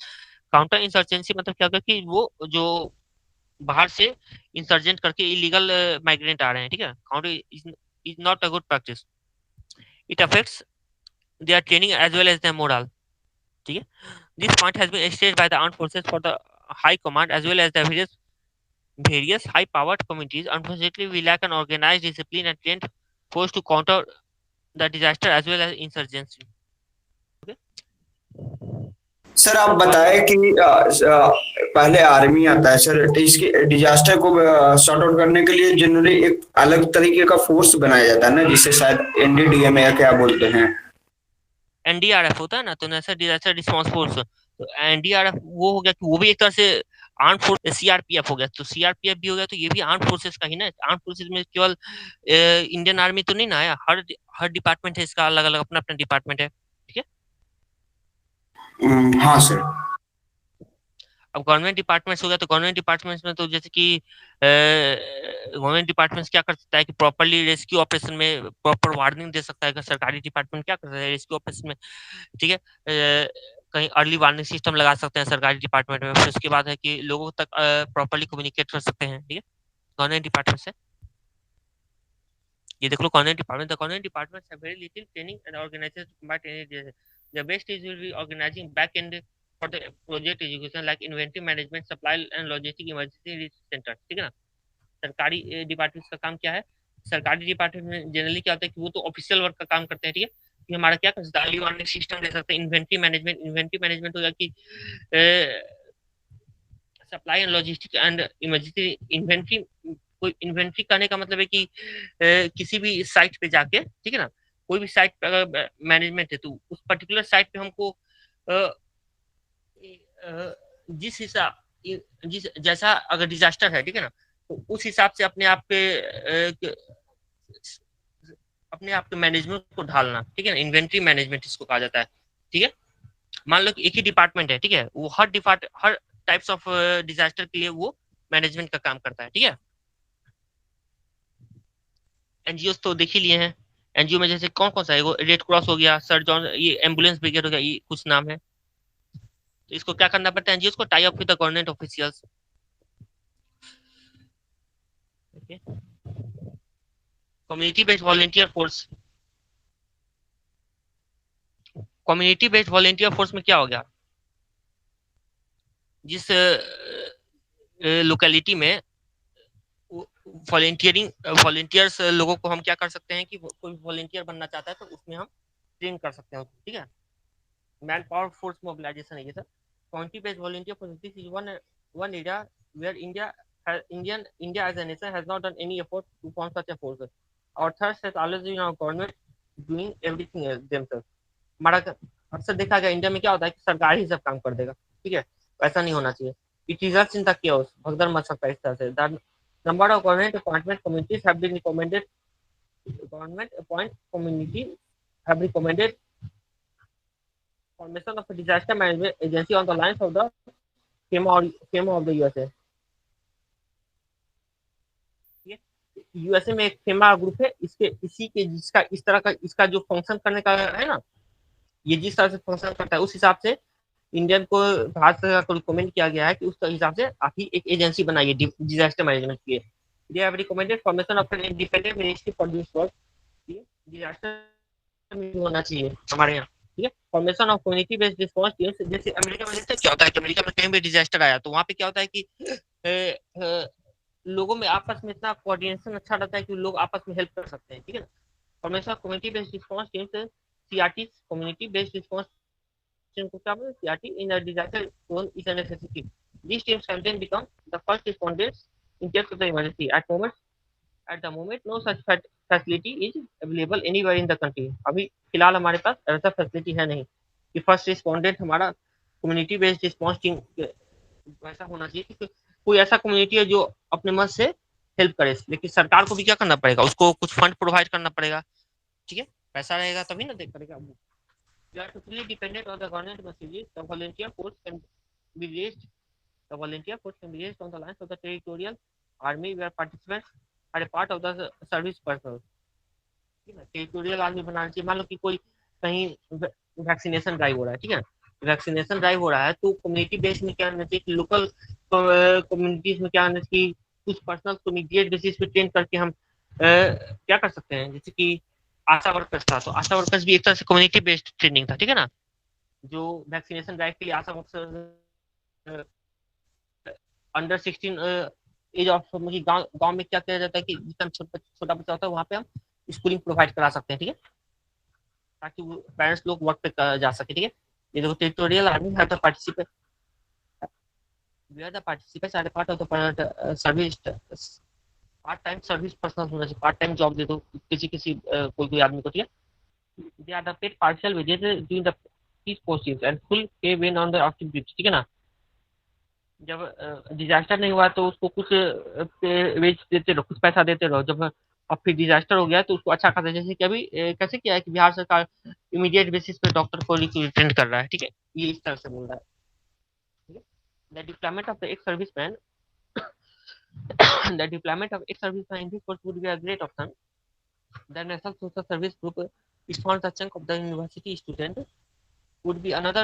Speaker 1: Counter insurgency मतलब क्या होगा कि वो जो बाहर से इंसर्जेंट करके इलीगल माइग्रेंट आ रहे हैं, ठीक है, counter is not a good practice. It affects their training as well as their morale, ठीक है। This point has been stated by the armed forces for the high command as well as the various high powered communities. Unfortunately, we lack an organized, disciplined, and trained force to counter the disaster as well as insurgency. Okay?
Speaker 2: Sir आप बताएं कि पहले army आता है sir, तो इसकी disaster को sort out करने के लिए जनरली एक अलग तरीके का फोर्स बनाया जाता है ना, जिसे शायद एनडीडीएमए या क्या बोलते हैं।
Speaker 1: एनडीआरएफ होता है ना, तो नेशनल डिजास्टर रिस्पांस फोर्स, तो एनडीआरएफ वो हो गया कि वो भी एक तरह से आर्म फोर्स। सीआरपीएफ हो गया, तो सीआरपीएफ भी हो गया, तो ये भी आर्म फोर्सेस का ही ना। आर्म फोर्सेस में केवल इंडियन आर्मी तो नहीं ना आया, हर हर डिपार्टमेंट है इसका, अलग अलग अपना अपना डिपार्टमेंट है, ठीक है।
Speaker 2: हाँ सर।
Speaker 1: अब गवर्नमेंट डिपार्टमेंट्स हो गया, तो गवर्नमेंट डिपार्टमेंट्स में तो जैसे कि गवर्नमेंट डिपार्टमेंट्स क्या कर सकता है कि प्रॉपरली रेस्क्यू ऑपरेशन में प्रॉपर वार्निंग दे सकता है कि सरकारी डिपार्टमेंट क्या कर सकता है रेस्क्यू ऑपरेशन में, ठीक है। कहीं अर्ली वार्निंग सिस्टम लगा सकते हैं सरकारी डिपार्टमेंट में, फिर उसके बाद है कि लोगों तक प्रॉपरली कम्युनिकेट कर सकते हैं, ठीक है, गवर्नमेंट डिपार्टमेंट से। ये देख लो government department, the government department have very little training and organisation to combat any disease. The best is will be organizing back end for the project execution like inventory management, supply and logistic emergency resource center, ठीक है ना। सरकारी department का काम क्या है, सरकारी department में जनरली क्या होता है कि वो तो ऑफिशियल वर्क का काम करते हैं, ठीक है। कि हमारा क्या कर सकता है, अर्ली वार्निंग सिस्टम दे सकते हैं। इन्वेंट्री मैनेजमेंट हो गया कि supply and logistic and emergency inventory. कोई इन्वेंट्री करने का मतलब है कि किसी भी साइट पे जाके, ठीक है ना, कोई भी साइट पे अगर मैनेजमेंट है, तो उस पर्टिकुलर साइट पे हमको अ, जिस हिसाब जिस जैसा अगर डिजास्टर है, ठीक है ना, तो उस हिसाब से अपने आप के मैनेजमेंट को ढालना, ठीक है ना, इन्वेंट्री मैनेजमेंट इसको कहा जाता है, ठीक है। मान लो कि एक ही डिपार्टमेंट है, ठीक है, वो हर टाइप्स ऑफ डिजास्टर के लिए वो मैनेजमेंट का काम करता है, ठीक है। एनजीओ तो देख ही लिए हैं। एनजीओ में जैसे कौन कौन सा है, वो रेड क्रॉस हो गया, सर जॉन, ये एम्बुलेंस ब्रिगेड हो गया, ये कुछ नाम है। तो इसको क्या करना पड़ता है, एनजीओ को tie up with the government officials. Community based volunteer force, community based volunteer force में क्या हो गया, जिस लोकेलिटी में वॉलेंटियरिंग वॉलेंटियर्स लोगों को हम क्या कर सकते हैं कि कोई वॉलेंटियर बनना चाहता है तो उसमें हम ट्रेन कर सकते हैं, ठीक है। मैन पावर फोर्स मोबिलाइजेशन है ये sir. Community based volunteer force, this is one area where India as a nation has not done any effort to form such a force. Our thrust has always been our government doing everything themselves. हमारा अक्सर देखा गया India में क्या होता है कि सरकार ही सब काम कर देगा, ठीक है, ऐसा नहीं होना चाहिए। It results in the chaos, भगदड़ मच सकता है इस तरह से। Number of government appointment committees have been recommended. Government appoint committees have recommended formation of a disaster management agency on the lines of the FEMA of the USA. USA में एक FEMA group है, इसके इसी के जिसका इस तरह का इसका जो फंक्शन करने का है ना, ये जिस तरह से फंक्शन करता है उस हिसाब से इंडियन को भारत सरकार को रिकमेंड किया गया है कि उस हिसाब से आप ही एक एजेंसी बनाइए डिजास्टर मैनेजमेंट के लिए। They have recommended formation of an independent ministry for this work. Disaster होना चाहिए हमारे यहाँ, ठीक है। Formation of community based response teams, जैसे अमेरिका में देखते क्या होता है कि अमेरिका में कहीं भी डिजास्टर आया तो वहाँ पे क्या होता है कि लोगों में आपस में इतना कोऑर्डिनेशन अच्छा रहता है कि लोग आपस में हेल्प कर सकते हैं, ठीक है ना। Formation of community based response teams, CRT, community based response CRT in a disaster zone is a necessity. These teams can then become the first responders in case of the emergency. At the moment, no such facility is available anywhere in the country. अभी फिलहाल हमारे पास ऐसा facility है नहीं कि first respondent हमारा community based response team वैसा होना चाहिए कि कोई ऐसा कम्युनिटी है जो अपने मत से हेल्प करे, लेकिन सरकार को भी क्या करना पड़ेगा, उसको कुछ फंड प्रोवाइड करना पड़ेगा, ठीक है। पैसा रहेगा तभी ना देख करेगा। You are totally dependent on the government machinery. The volunteer force can be raised. The volunteer force can be raised on the lines of the territorial army, where participants are a part of the service personnel. Territorial army बनाना चाहिए। मान लो कि कोई कहीं vaccination drive हो रहा है, ठीक है, वैक्सीनेशन ड्राइव हो रहा है तो कम्युनिटी बेस में क्या होना चाहिए कि लोकल कम्युनिटीज में क्या होना चाहिए, कुछ पर्सनल को इमीडिएट बेसिस पे ट्रेन करके हम क्या कर सकते हैं, जैसे कि आशा वर्कर्स था, तो आशा वर्कर्स भी एक तरह से कम्युनिटी बेस्ड ट्रेनिंग था, ठीक है ना। जो वैक्सीनेशन ड्राइव के लिए आशा वर्कर्स अंडर 16 एज ऑफ, गांव में क्या किया जाता है कि जितना छोटा बच्चा होता है वहां पे हम स्कूलिंग प्रोवाइड करा सकते हैं, ठीक है, ताकि वो पेरेंट्स लोग वर्क पे जा सके, ठीक है। ये देखो टेरिटोरियल आर्मी है, the participate where the participants are a part of the service, part time service personal होना चाहिए, पार्ट टाइम जॉब दे दो किसी किसी कोई कोई आदमी को, ठीक है। They are the paid partial wages during the peace postings and full pay when on the active duty, ठीक है ना। जब डिजास्टर नहीं हुआ तो उसको कुछ वेज देते रहो, कुछ पैसा देते रहो। जब अब फिर डिजास्टर हो गया तो उसको अच्छा खासा, जैसे कि अभी कैसे किया है कि बिहार सरकार इमीडिएट बेसिस पे डॉक्टर को रिक्रूटमेंट कर रहा है, ठीक है, ये इस तरह से बोल रहा है, ठीक है। The deployment of the ex serviceman the deployment of ex-servicemen in this course would be a great option. The National Social Service Group responds a chunk of the university student would be another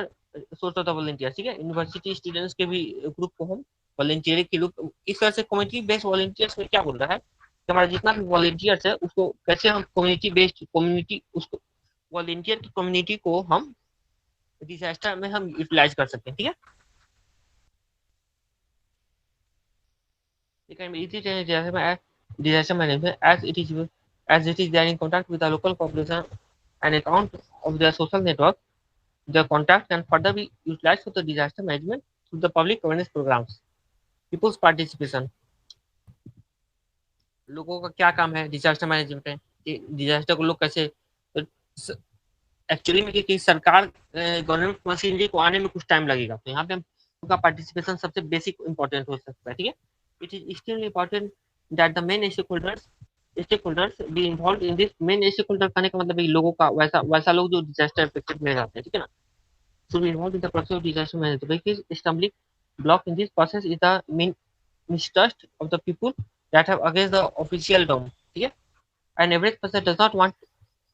Speaker 1: source of the volunteers, ठीक है। University students के भी group को हम volunteer के रूप इस तरह से कम्युनिटी बेस्ड वॉलंटियर्स में क्या बोल रहा है कि हमारा जितना भी वॉलंटियर्स है उसको कैसे हम कम्युनिटी बेस्ड कम्युनिटी उसको वॉलंटियर की कम्युनिटी को हम डिजास्टर में हम यूटिलाइज कर सकते हैं, ठीक है। They can be easy to disaster management as it is they are in contact with the local population and account of their social network. The contact can further be utilized for the disaster management through the public awareness programs. People's participation. लोगों का क्या काम है disaster management में, disaster को लोग कैसे, actually में कि सरकार गवर्नमेंट मशीनरी को आने में कुछ टाइम लगेगा, तो यहाँ पे हम का पार्टिसिपेशन सबसे बेसिक इंपॉर्टेंट हो सकता है, ठीक है। It is extremely important that the main stakeholders be involved in this. Main stakeholder कहने का मतलब लोगों का वैसा लोग जो डिजास्टर अफेक्टेड में जाते हैं, ठीक है ना, should be involved in the process of disaster management. The biggest stumbling block in this process is the mistrust of the people that have against the official dom, ठीक है। An average person does not want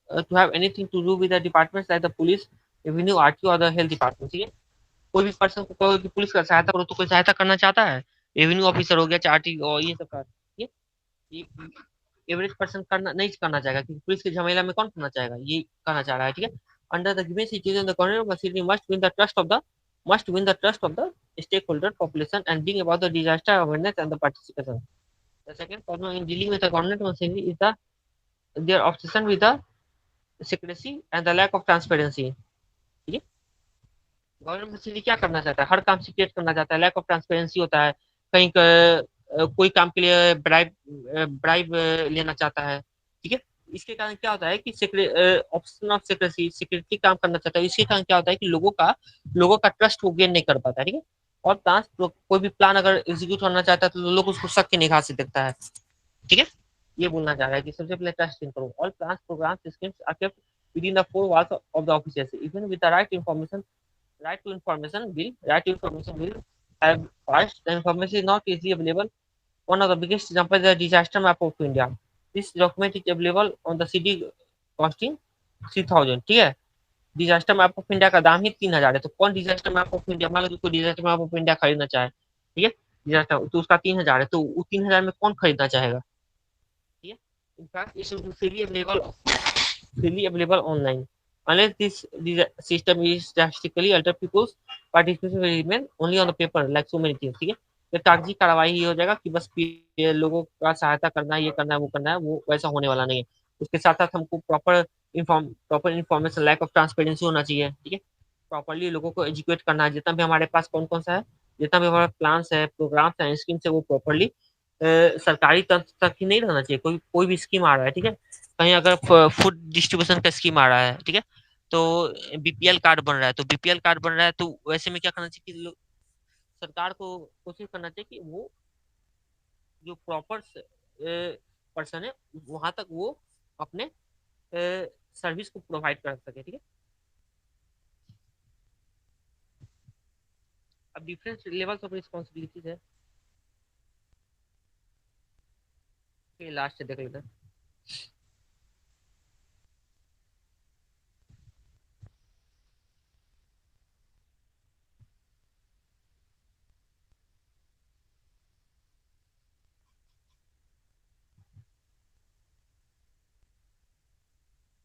Speaker 1: to have anything to do with the departments like the police, revenue, RTO or the health department, ठीक है। कोई भी person को कहो कि police का सहायता करो तो कोई सहायता करना चाहता है, रेवेन्यू ऑफिसर हो गया, चार्टी और ये सब का, ये एवरेज पर्सन करना नहीं करना चाहेगा क्योंकि पुलिस के झमेला में कौन करना चाहेगा, ये करना चाह रहा है, ठीक है। Under the given situation the government machinery must win the trust of the stakeholder population and bring about the disaster awareness and the participation. The second problem in dealing with the government machinery is their obsession with the secrecy and the lack of transparency, ठीक है। Government machinery क्या करना चाहता है, हर काम secret करना चाहता है, लैक ऑफ ट्रांसपेरेंसी होता है, कहीं कोई काम के लिए ब्राइब लेना चाहता है, ठीक है। इसके कारण क्या होता है कि ऑप्शन ऑफ सिक्रेसी काम करना चाहता है, इसके कारण क्या होता है कि लोगों का ट्रस्ट वो गेन नहीं कर पाता, ठीक है। और प्लान, कोई भी प्लान अगर एग्जीक्यूट होना चाहता है तो लोग उसको शक की निगाह से देखता है। ठीक है, ये बोलना चाह रहा है कि सबसे पहले ट्रस्ट करो। All plans programmes schemes are kept within the four walls of the offices. Even with the right to information will have passed. The information is not easily available. One of the biggest examples is the disaster map of India. This document is available on the CD costing 3000। ठीक है, disaster map of India का दाम ही 3000 है। तो कौन disaster map of India, मान लो कोई disaster map of India खरीदना चाहे, ठीक है, डिजास्टर, तो उसका 3000 है, तो वो 3000 में कौन खरीदना चाहेगा। ठीक है, in fact it should freely available online. Unless this system is drastically altered, people's participation will remain only on the paper, like so many things। ठीक है, तो कागजी कार्रवाई ही हो जाएगा कि बस लोगों का सहायता करना है, ये करना है, वो करना है, वो वैसा होने वाला नहीं है। उसके साथ साथ हमको proper information, lack of transparency होना चाहिए। ठीक है, प्रॉपरली लोगों को एजुकेट करना है, जितना भी हमारे पास कौन कौन सा है, जितना भी हमारा प्लान्स है, प्रोग्राम्स है, स्कीम्स है, वो प्रॉपरली सरकारी तंत्र तक ही नहीं रहना चाहिए। कोई भी स्कीम आ रहा है, ठीक है, कहीं अगर फूड डिस्ट्रीब्यूशन का स्कीम आ रहा है, ठीक है, तो बीपीएल कार्ड बन रहा है, तो बीपीएल कार्ड बन रहा है, तो वैसे में क्या करना चाहिए कि सरकार को कोशिश करना चाहिए कि वो जो प्रॉपर पर्सन है वहां तक वो अपने सर्विस को प्रोवाइड कर सके। ठीक है, अब डिफरेंट लेवल्स ऑफ रिस्पॉन्सिबिलिटीज है, लास्ट से देख लेते हैं।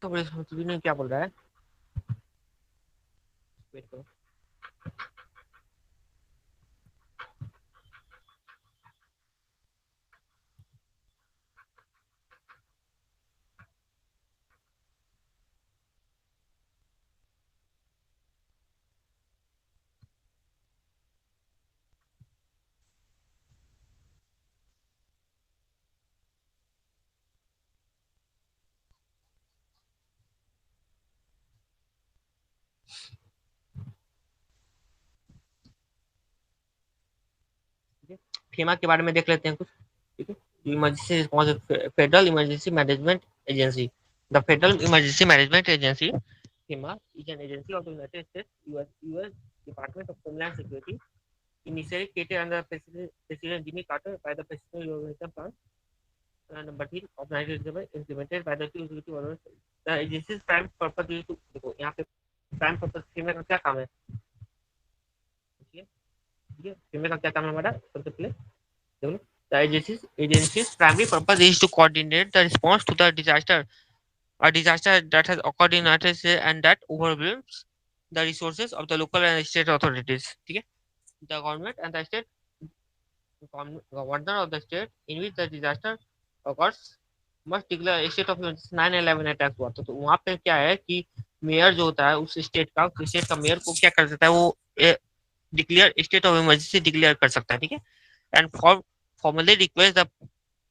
Speaker 1: तो रिस्पॉन्सिबिलिटी क्या बोल रहा है, वेट करो। ठीक है, फेमा के बारे में देख लेते हैं कुछ। ठीक है, emergency response, federal emergency management agency. The federal emergency management agency FEMA is an agency of the United States, US Department of Homeland Security, initially created under President Jimmy Carter by the Presidential Reorganization Plan number 3 of 1987, implemented by the two executive orders। The agency's prime purpose is to, देखो यहाँ पे prime purpose FEMA का क्या काम है, ठीक है, ठीक है, FEMA का क्या काम है हमारा, सबसे पहले देखो, the agency's primary purpose is to coordinate the response to the disaster, a disaster that has occurred in United States and that overwhelms the resources of the local and state authorities। ठीक है, the government and the state governor of the state in which the disaster occurs must declare a state of emergency। 9/11 attack हुआ तो वहां पे क्या है कि mayor जो होता है उस स्टेट का मेयर को क्या कर सकता है, वो declare state of emergency declare कर सकता है। ठीक है, and formally request the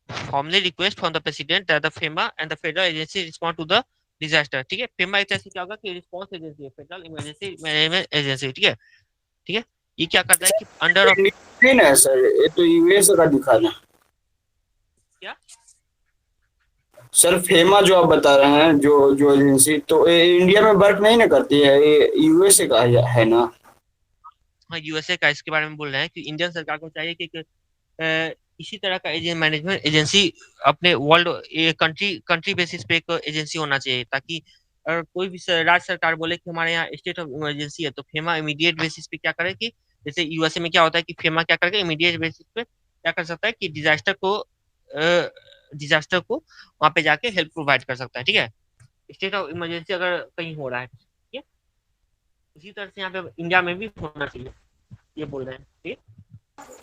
Speaker 1: formally request from the president that the FEMA and the federal agency respond to the disaster। ठीक है, FEMA एक ऐसे क्या होगा कि रिस्पॉन्स एजेंसी है, फेडरल इमरजेंसी मैनेजमेंट एजेंसी। ठीक है, ठीक है, ये क्या करता है कि अंडर ऑफ
Speaker 2: नहीं ना सर, ये तो यूएस का दिखाना।
Speaker 1: क्या,
Speaker 2: सर फेमा जो आप बता रहे हैं, जो जो एजेंसी, तो ये इंडिया में वर्क नहीं ना करती है, ये यूएसए का है ना।
Speaker 1: हाँ यूएसए का, इसके बारे में बोल रहे हैं कि इंडियन सरकार को चाहिए कि इसी तरह का मैनेजमेंट एजेंसी अपने वर्ल्ड कंट्री कंट्री बेसिस पे एक एजेंसी होना चाहिए, ताकि अगर कोई भी राज्य सरकार बोले कि हमारे यहाँ स्टेट ऑफ इमरजेंसी है, तो फेमा इमीडिएट बेसिस पे क्या करे कि जैसे यूएसए में क्या होता है कि फेमा क्या करके इमीडिएट बेसिस पे क्या कर सकता है कि डिजास्टर को वहां पे जाके हेल्प प्रोवाइड कर सकता है। ठीक है, स्टेट ऑफ इमरजेंसी अगर कहीं हो रहा है, ठीक है, उसी तरह से यहाँ पे इंडिया में भी होना चाहिए, ये बोल रहे हैं। ठीक है,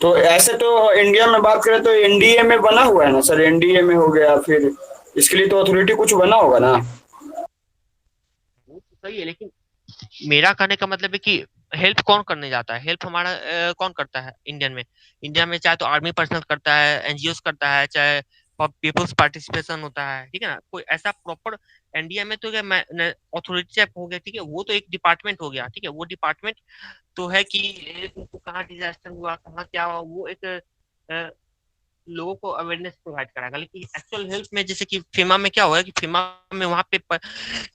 Speaker 2: तो ऐसे तो इंडिया में बात करें तो एनडीए में बना हुआ है ना सर, एनडीए में हो गया, फिर इसके लिए तो अथॉरिटी कुछ बना होगा ना।
Speaker 1: वो तो सही है, लेकिन मेरा कहने का मतलब है कि हेल्प कौन करने जाता है, हेल्प हमारा कौन करता है इंडियन में, इंडिया में चाहे तो आर्मी पर्सनल करता है, एनजीओ करता है, चाहे पीपल्स पार्टिसिपेशन होता है, ठीक है ना। कोई ऐसा प्रॉपर इंडिया में तो क्या अथॉरिटी टाइप हो गया, ठीक है, वो तो एक डिपार्टमेंट हो गया, ठीक है, वो डिपार्टमेंट तो है कि तुमको कहाँ डिजास्टर हुआ, कहाँ क्या हुआ, वो एक लोगों को अवेयरनेस प्रोवाइड कराएगा। लेकिन एक्चुअल हेल्प में जैसे कि फीमा में क्या हुआ है कि फीमा में वहाँ पे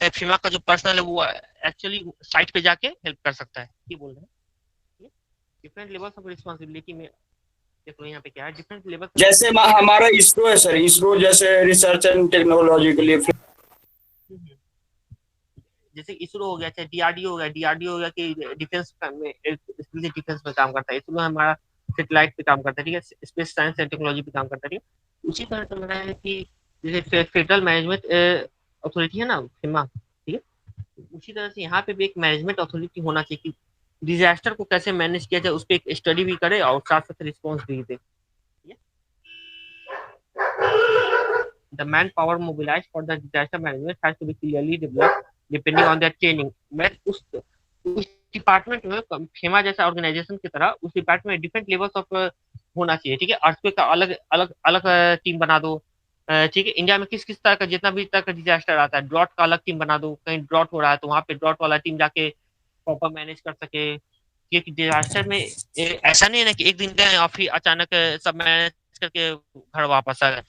Speaker 1: फीमा का जो पर्सनल है वो एक्चुअली साइट पे जाके हेल्प कर सकता है। ये बोल रहे हैं डिफरेंट लेवल्स ऑफ रिस्पॉन्सिबिलिटी में। देखो यहाँ पे क्या है, डिफरेंट लेवल्स ऑफ
Speaker 2: जैसे
Speaker 1: रिस्पॉन्सिबिलिटी।
Speaker 2: हमारा इसरो है सर, इसरो जैसे रिसर्च एंड टेक्नोलॉजी के लिए।
Speaker 1: जैसे इसरो हो गया, चाहे डीआरडीओ हो गया, डीआरडीओ हो गया कि डिफेंस में, डिफेंस में काम करता है। इसरो हमारा सेटेलाइट पे काम करता है, ठीक है, स्पेस साइंस एंड टेक्नोलॉजी पे काम करता है, ठीक है। उसी तरह से मैंने है कि जैसे फेडरल मैनेजमेंट अथॉरिटी है ना, फेमा, ठीक है, उसी तरह से यहाँ पे भी एक मैनेजमेंट अथॉरिटी होना चाहिए कि डिजास्टर को कैसे मैनेज किया जाए, उस पर एक स्टडी भी करे और साथ साथ रिस्पॉन्स भी दे। The manpower mobilized for the disaster management has to be clearly developed depending on their training। मैं उस डिपार्टमेंट में फेमा जैसा ऑर्गेनाइजेशन की तरह उस डिपार्टमेंट में डिफरेंट लेवल्स ऑफ होना चाहिए, ठीक है। अर्थक्वेक का अलग अलग अलग टीम बना दो, ठीक है। इंडिया में किस किस तरह का जितना भी तरह का डिजास्टर आता है, ड्रॉट का अलग टीम बना दो, कहीं ड्रॉट हो रहा है तो वहाँ पे ड्रॉट वाला टीम जाके प्रॉपर मैनेज कर सके। क्योंकि डिजास्टर में ऐसा नहीं है ना कि एक दिन गए और फिर अचानक सब मैनेज करके घर वापस आ गए।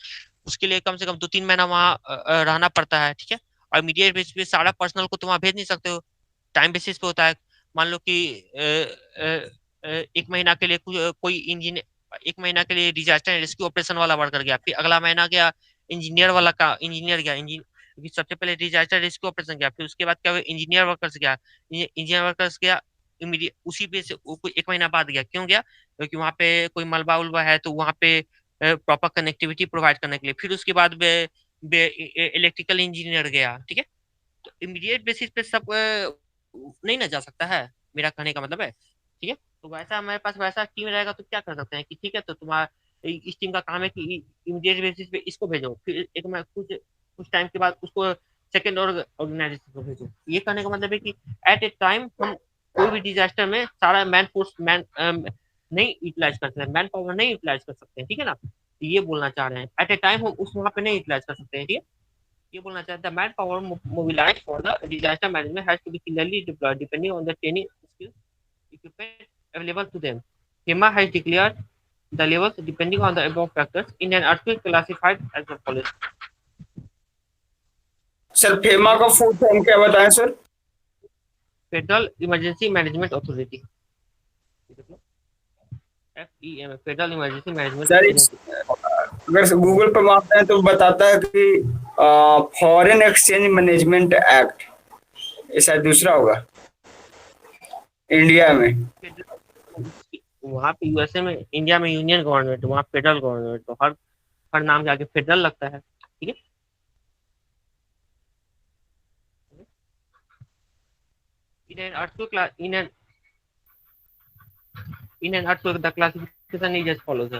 Speaker 1: उसके लिए कम से कम 2-3 महीना वहाँ रहना पड़ता है, ठीक है। और इमीडिएट बेसिस पे सारा पर्सनल को तुम वहाँ भेज नहीं सकते हो, टाइम बेसिस पे होता है। मान लो कि एक महीना के लिए कोई इंजीनियर, एक महीना के लिए डिजास्टर रेस्क्यू ऑपरेशन वाला वर्कर गया, फिर अगला महीना गया इंजीनियर वाला का इंजीनियर गया, इंजीनियर सबसे पहले डिजास्टर रेस्क्यू ऑपरेशन गया, फिर उसके बाद क्या हुआ इंजीनियर वर्कर्स गया, इंजीनियर वर्कर्स गया इमीडिएट उसी पे से वो कोई एक महीना बाद गया। क्यों गया? क्योंकि वहाँ पे कोई मलबा उलबा है तो वहाँ पे प्रॉपर कनेक्टिविटी प्रोवाइड करने के लिए। फिर उसके बाद इलेक्ट्रिकल इंजीनियर गया, ठीक है। तो इमीडिएट बेसिस पे सब नहीं ना जा सकता है, मेरा कहने का मतलब है, ठीक है। तो वैसा हमारे पास वैसा टीम रहेगा तो क्या कर सकते हैं कि ठीक है, तो तुम्हारा इस टीम का काम है कि इमीडिएट बेसिस पे इसको भेजो, फिर एक मैं कुछ टाइम के बाद उसको सेकेंड ऑर्गेनाइजेशन को भेजो। ये कहने का मतलब है कि एट ए टाइम हम कोई भी डिजास्टर में सारा मैन फोर्स नहीं यूटिलाइज कर सकते, मैन पावर नहीं यूटिलाइज कर सकते हैं, ठीक है ना। तो ये बोलना चाह रहे हैं एट ए टाइम हम उस वहां पे नहीं यूटिलाइज कर सकते हैं, ठीक है। ये बोलना चाहते हैं manpower mobilise for the disaster management has to be clearly deployed depending on the training skills equipment available to them। FEMA has declared the levels depending on the above factors in an earthquake classified as follows।
Speaker 2: Sir FEMA का full form क्या बताएं sir?
Speaker 1: Federal emergency management authority, FEMA, federal emergency management
Speaker 2: sir
Speaker 1: agency.
Speaker 2: अगर Google पर मारते हैं तो बताता है कि फॉरेन एक्सचेंज मैनेजमेंट एक्ट, ये शायद दूसरा होगा इंडिया में।
Speaker 1: वहाँ पे यूएसए में, इंडिया में यूनियन गवर्नमेंट, वहाँ फेडरल गवर्नमेंट, तो हर नाम के आगे फेडरल लगता है, ठीक है। In an earthquake, the classification is as follows: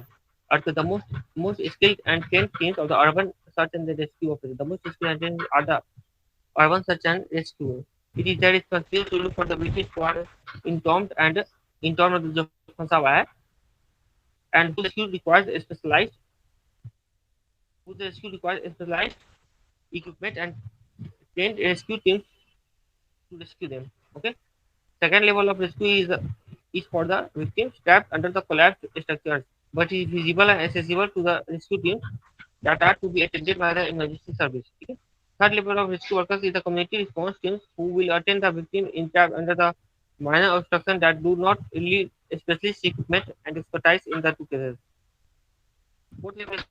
Speaker 1: Earthquake, the most skilled and trained teams of the urban search and the rescue operation. The most skilled and trained are the urban search and rescue. It is their responsibility to look for the victims who are entombed and entombed जो फंसा हुआ है, and who rescue requires specialized equipment and trained rescue teams to rescue them. Okay. Second level of rescue is for the victims trapped under the collapsed structures, but is visible and accessible to the rescue teams that are to be attended by the emergency service. Okay? Third level of rescue workers is the community response teams who will attend the victim in trapped under the minor obstruction that do not need specialist equipment and expertise in the two cases. Fourth level is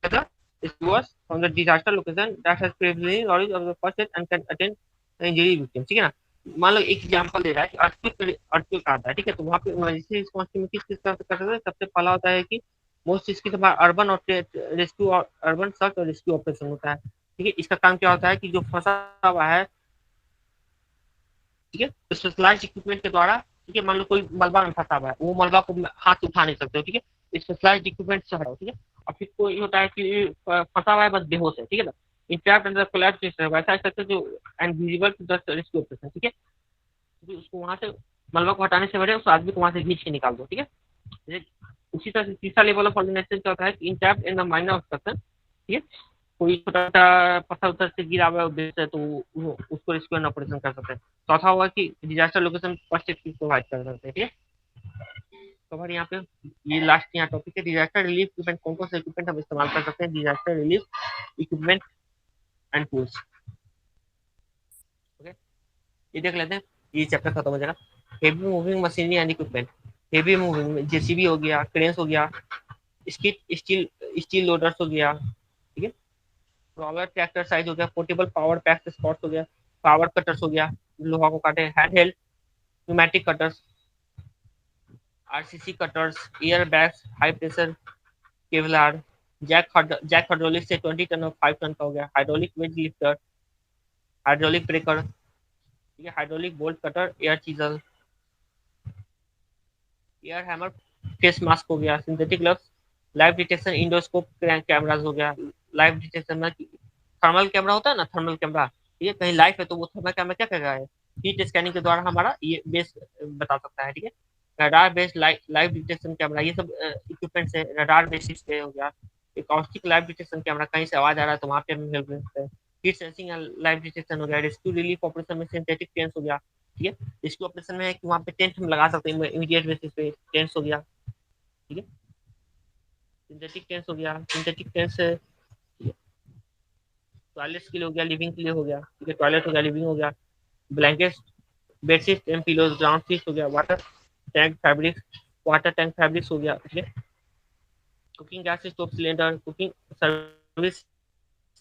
Speaker 1: the rescuers from the disaster location that has previously knowledge of the first aid and can attend the injury victim। ठीक है ना। मान लो एक example दे रहा है कि earthquake आता है, ठीक है, तो वहाँ पे इमरजेंसी रिस्पॉन्स टीम किस किस तरह से कर सकते हैं। सबसे पहला होता है कि मोस्ट इसकी तुम्हारा अर्बन और रेस्क्यू और अर्बन सर्च और रेस्क्यू ऑपरेशन होता है, ठीक है। इसका काम क्या होता है कि जो फंसा हुआ है, ठीक है, स्पेशलाइज्ड इक्विपमेंट के द्वारा, ठीक है, मान लो कोई मलबा में फंसा हुआ है, वो मलबा को हाथ उठा नहीं सकते हो, ठीक है, स्पेशलाइज्ड इक्विपमेंट से हटाओ, ठीक है। और फिर कोई होता है कि फंसा हुआ है बस बेहोश है, ठीक है ना, इंट्रैप्ड अंडर कोलैप्स, वैसा सकते जो and visible to the rescue operation, ठीक है। तो उसको वहां से मलबा को हटाने से पहले उस आदमी को वहां से खींच के निकाल दो, ठीक है। उसी तरह से तीसरा लेवल ऑफ ऑर्गेनाइजेशन क्या होता है कि इंट्रैप्ड इन द माइनर ऑब्स्ट्रक्शन, ठीक है, कोई छोटा-सा पत्थर उत्थर से गिरा हुआ है बेस है तो वो उसको रेस्क्यू एंड ऑपरेशन कर सकते हैं। चौथा हुआ कि डिजास्टर लोकेशन फर्स्ट एड की प्रोवाइड कर सकते हैं, ठीक है। तो हमारे यहाँ पे ये लास्ट यहाँ टॉपिक है डिजास्टर रिलीफ इक्विपमेंट, कौन-कौन से इक्विपमेंट हम इस्तेमाल कर सकते हैं disaster relief equipment and tools. Okay, ये देख लेते हैं, ये चैप्टर खत्म हो जाएगा। Heavy moving machinery and equipment, heavy moving JCB हो गया, क्रेन्स हो गया, स्टील स्टील लोडर्स हो गया, ठीक है। पावर ट्रैक्टर साइज हो गया, पोर्टेबल पावर पैक स्पॉट्स हो गया, पावर कटर्स हो गया, लोहा को काटे, hand held pneumatic cutters, RCC cutters, air bags, high pressure Kevlar, jack hydraulic से 20 टन और 5 टन का हो गया, hydraulic wedge lifter, hydraulic breaker, ठीक है, hydraulic bolt cutter, air chisel, air hammer, face mask हो गया, synthetic gloves, live detection endoscope cameras हो गया, लाइव डिटेक्शन में थर्मल कैमरा होता है ना, थर्मल कैमरा, ठीक है, कहीं लाइव है तो वो थर्मल कैमरा क्या करेगा है, हीट स्कैनिंग के द्वारा हमारा ये बेस बता सकता है, ठीक है। Radar based live detection camera, ये सब इक्विपमेंट है, रडार बेसिस पे हो गया। एकॉस्टिक लाइव डिटेक्शन कैमरा, कहीं से आवाज आ रहा है तो वहाँ पे हम हेल्प ले सकते हैं। हीट सेंसिंग लाइव डिटेक्शन हो गया। रेस्क्यू रिलीफ ऑपरेशन में सिंथेटिक टेंस हो गया, ठीक है। रेस्क्यू ऑपरेशन में है कि वहाँ पे टेंट हम लगा सकते हैं इमीडिएट बेसिस पे, टेंस हो गया, ठीक है। सिंथेटिक टेंस हो गया, सिंथेटिक टेंस टॉयलेट्स के लिए हो गया, लिविंग के लिए हो गया, ठीक है, टॉयलेट हो गया, लिविंग हो गया, blanket, bedsheet and pillows, ground sheet हो गया, वाटर टैंक फैब्रिक्स हो गया, ठीक है। Cooking gas stove cylinder, cooking service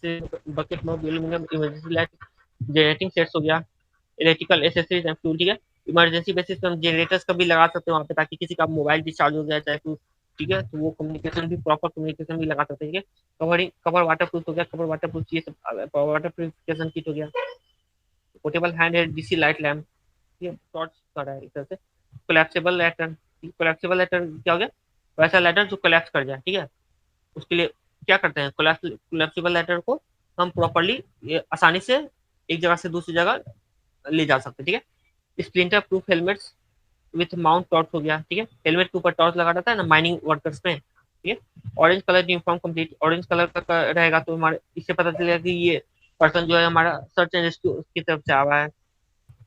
Speaker 1: bucket mug, aluminium emergency light, generating sets हो गया, इलेक्ट्रिकल एसेसरीज एंड फ्यूल, ठीक है। इमरजेंसी बेसिस पे हम जनरेटर्स का भी लगा सकते हैं वहाँ पे, ताकि किसी का मोबाइल डिस्चार्ज हो गया चाहे कुछ, ठीक है, तो वो कम्युनिकेशन भी प्रॉपर कम्युनिकेशन भी लगा सकते हैं, ठीक है। कवर वाटर प्रूफ हो गया, कवर वाटर प्रूफ ये सब वाटर प्रूफिकेशन किट हो गया, portable hand held DC light lamp, ठीक है, टॉर्च कर रहा है इस तरह से। कोलैप्सिबल लैटर, कोलैप्सिबल लैटर क्या हो गया, वैसा लैटर जो कोलैप्स कर जाए, ठीक है, उसके लिए क्या करते हैं, कोलैप्सिबल लेटर को हम प्रॉपरली आसानी से एक जगह से दूसरी जगह ले जा सकते हैं, ठीक है। Splinter proof helmets with mount torch हो गया, ठीक है, हेलमेट के ऊपर टॉर्च लगा रहता है ना माइनिंग वर्कर्स में, ठीक है। Orange colour uniform complete, orange colour का रहेगा तो हमारे इससे पता चलेगा कि ये पर्सन जो है हमारा सर्च एंड रेस्क्यू की तरफ से आवा है।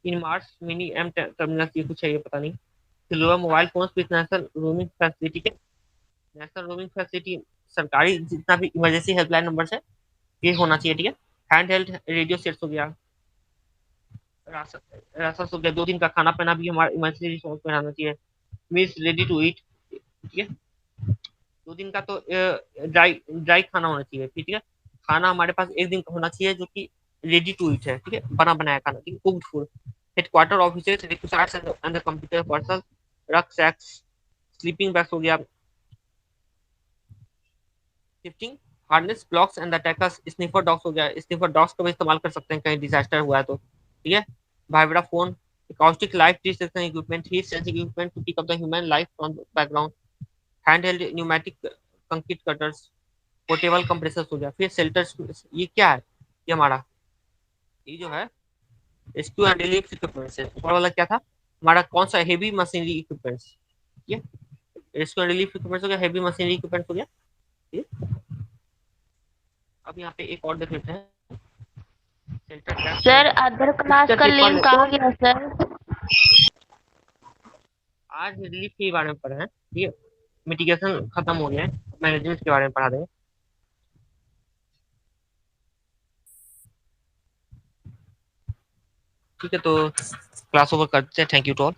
Speaker 1: Inmarsat mini M terminal ये कुछ है, ये पता नहीं। Silver mobile phone with national roaming facility के, नेशनल रोमिंग फैसिलिटी सरकारी जितना भी इमरजेंसी हेल्पलाइन नंबर है ये होना चाहिए, ठीक है। हैंड हेल्ड रेडियो सेट्स हो गया, राशन राशन हो गया, 2 दिन का खाना पीना भी हमारा इमरजेंसी रिस्पॉन्स में रहना चाहिए। मील्स रेडी टू ईट, ठीक है, 2 दिन का तो ड्राई ड्राई खाना होना चाहिए, ठीक है। खाना हमारे पास 1 दिन का होना चाहिए जो कि रेडी टू ईट है, ठीक है, बना बनाया खाना, ठीक है, cooked food. Headquarter officers requires and the computer person, रक सैक्स, स्लीपिंग बैग्स हो गया, shifting harness blocks and attackers, sniffer dogs हो गया, स्निफर डॉग्स का भी इस्तेमाल कर सकते हैं कहीं डिजास्टर हुआ है तो, ठीक है। वाइब्रा phone, acoustic life detection equipment, heat sensing equipment to pick up the human life from the background, handheld pneumatic concrete cutters, portable compressor हो गया। फिर शेल्टर्स, ये क्या है, ये हमारा ये जो है रेस्क्यू एंड रिलीफ इक्विपमेंट्स है। ऊपर वाला क्या था हमारा, कौन सा, हेवी मशीनरी इक्विपमेंट्स, ठीक है, रेस्क्यू एंड रिलीफ इक्विपमेंट्स हो गया, हेवी मशीनरी इक्विपमेंट्स हो गया, ठीक है। अब यहाँ पे एक और देख लेते हैं, शेल्टर क्या है,
Speaker 3: सर अदर क्लास का लिंक आ गया सर।
Speaker 1: आज रिलीफ के बारे में पढ़े हैं, ठीक है, मिटिगेशन खत्म हो गया है, मैनेजमेंट के बारे में पढ़ा देंगे। ठीक है, तो क्लास ओवर करते हैं, थैंक यू टू ऑल।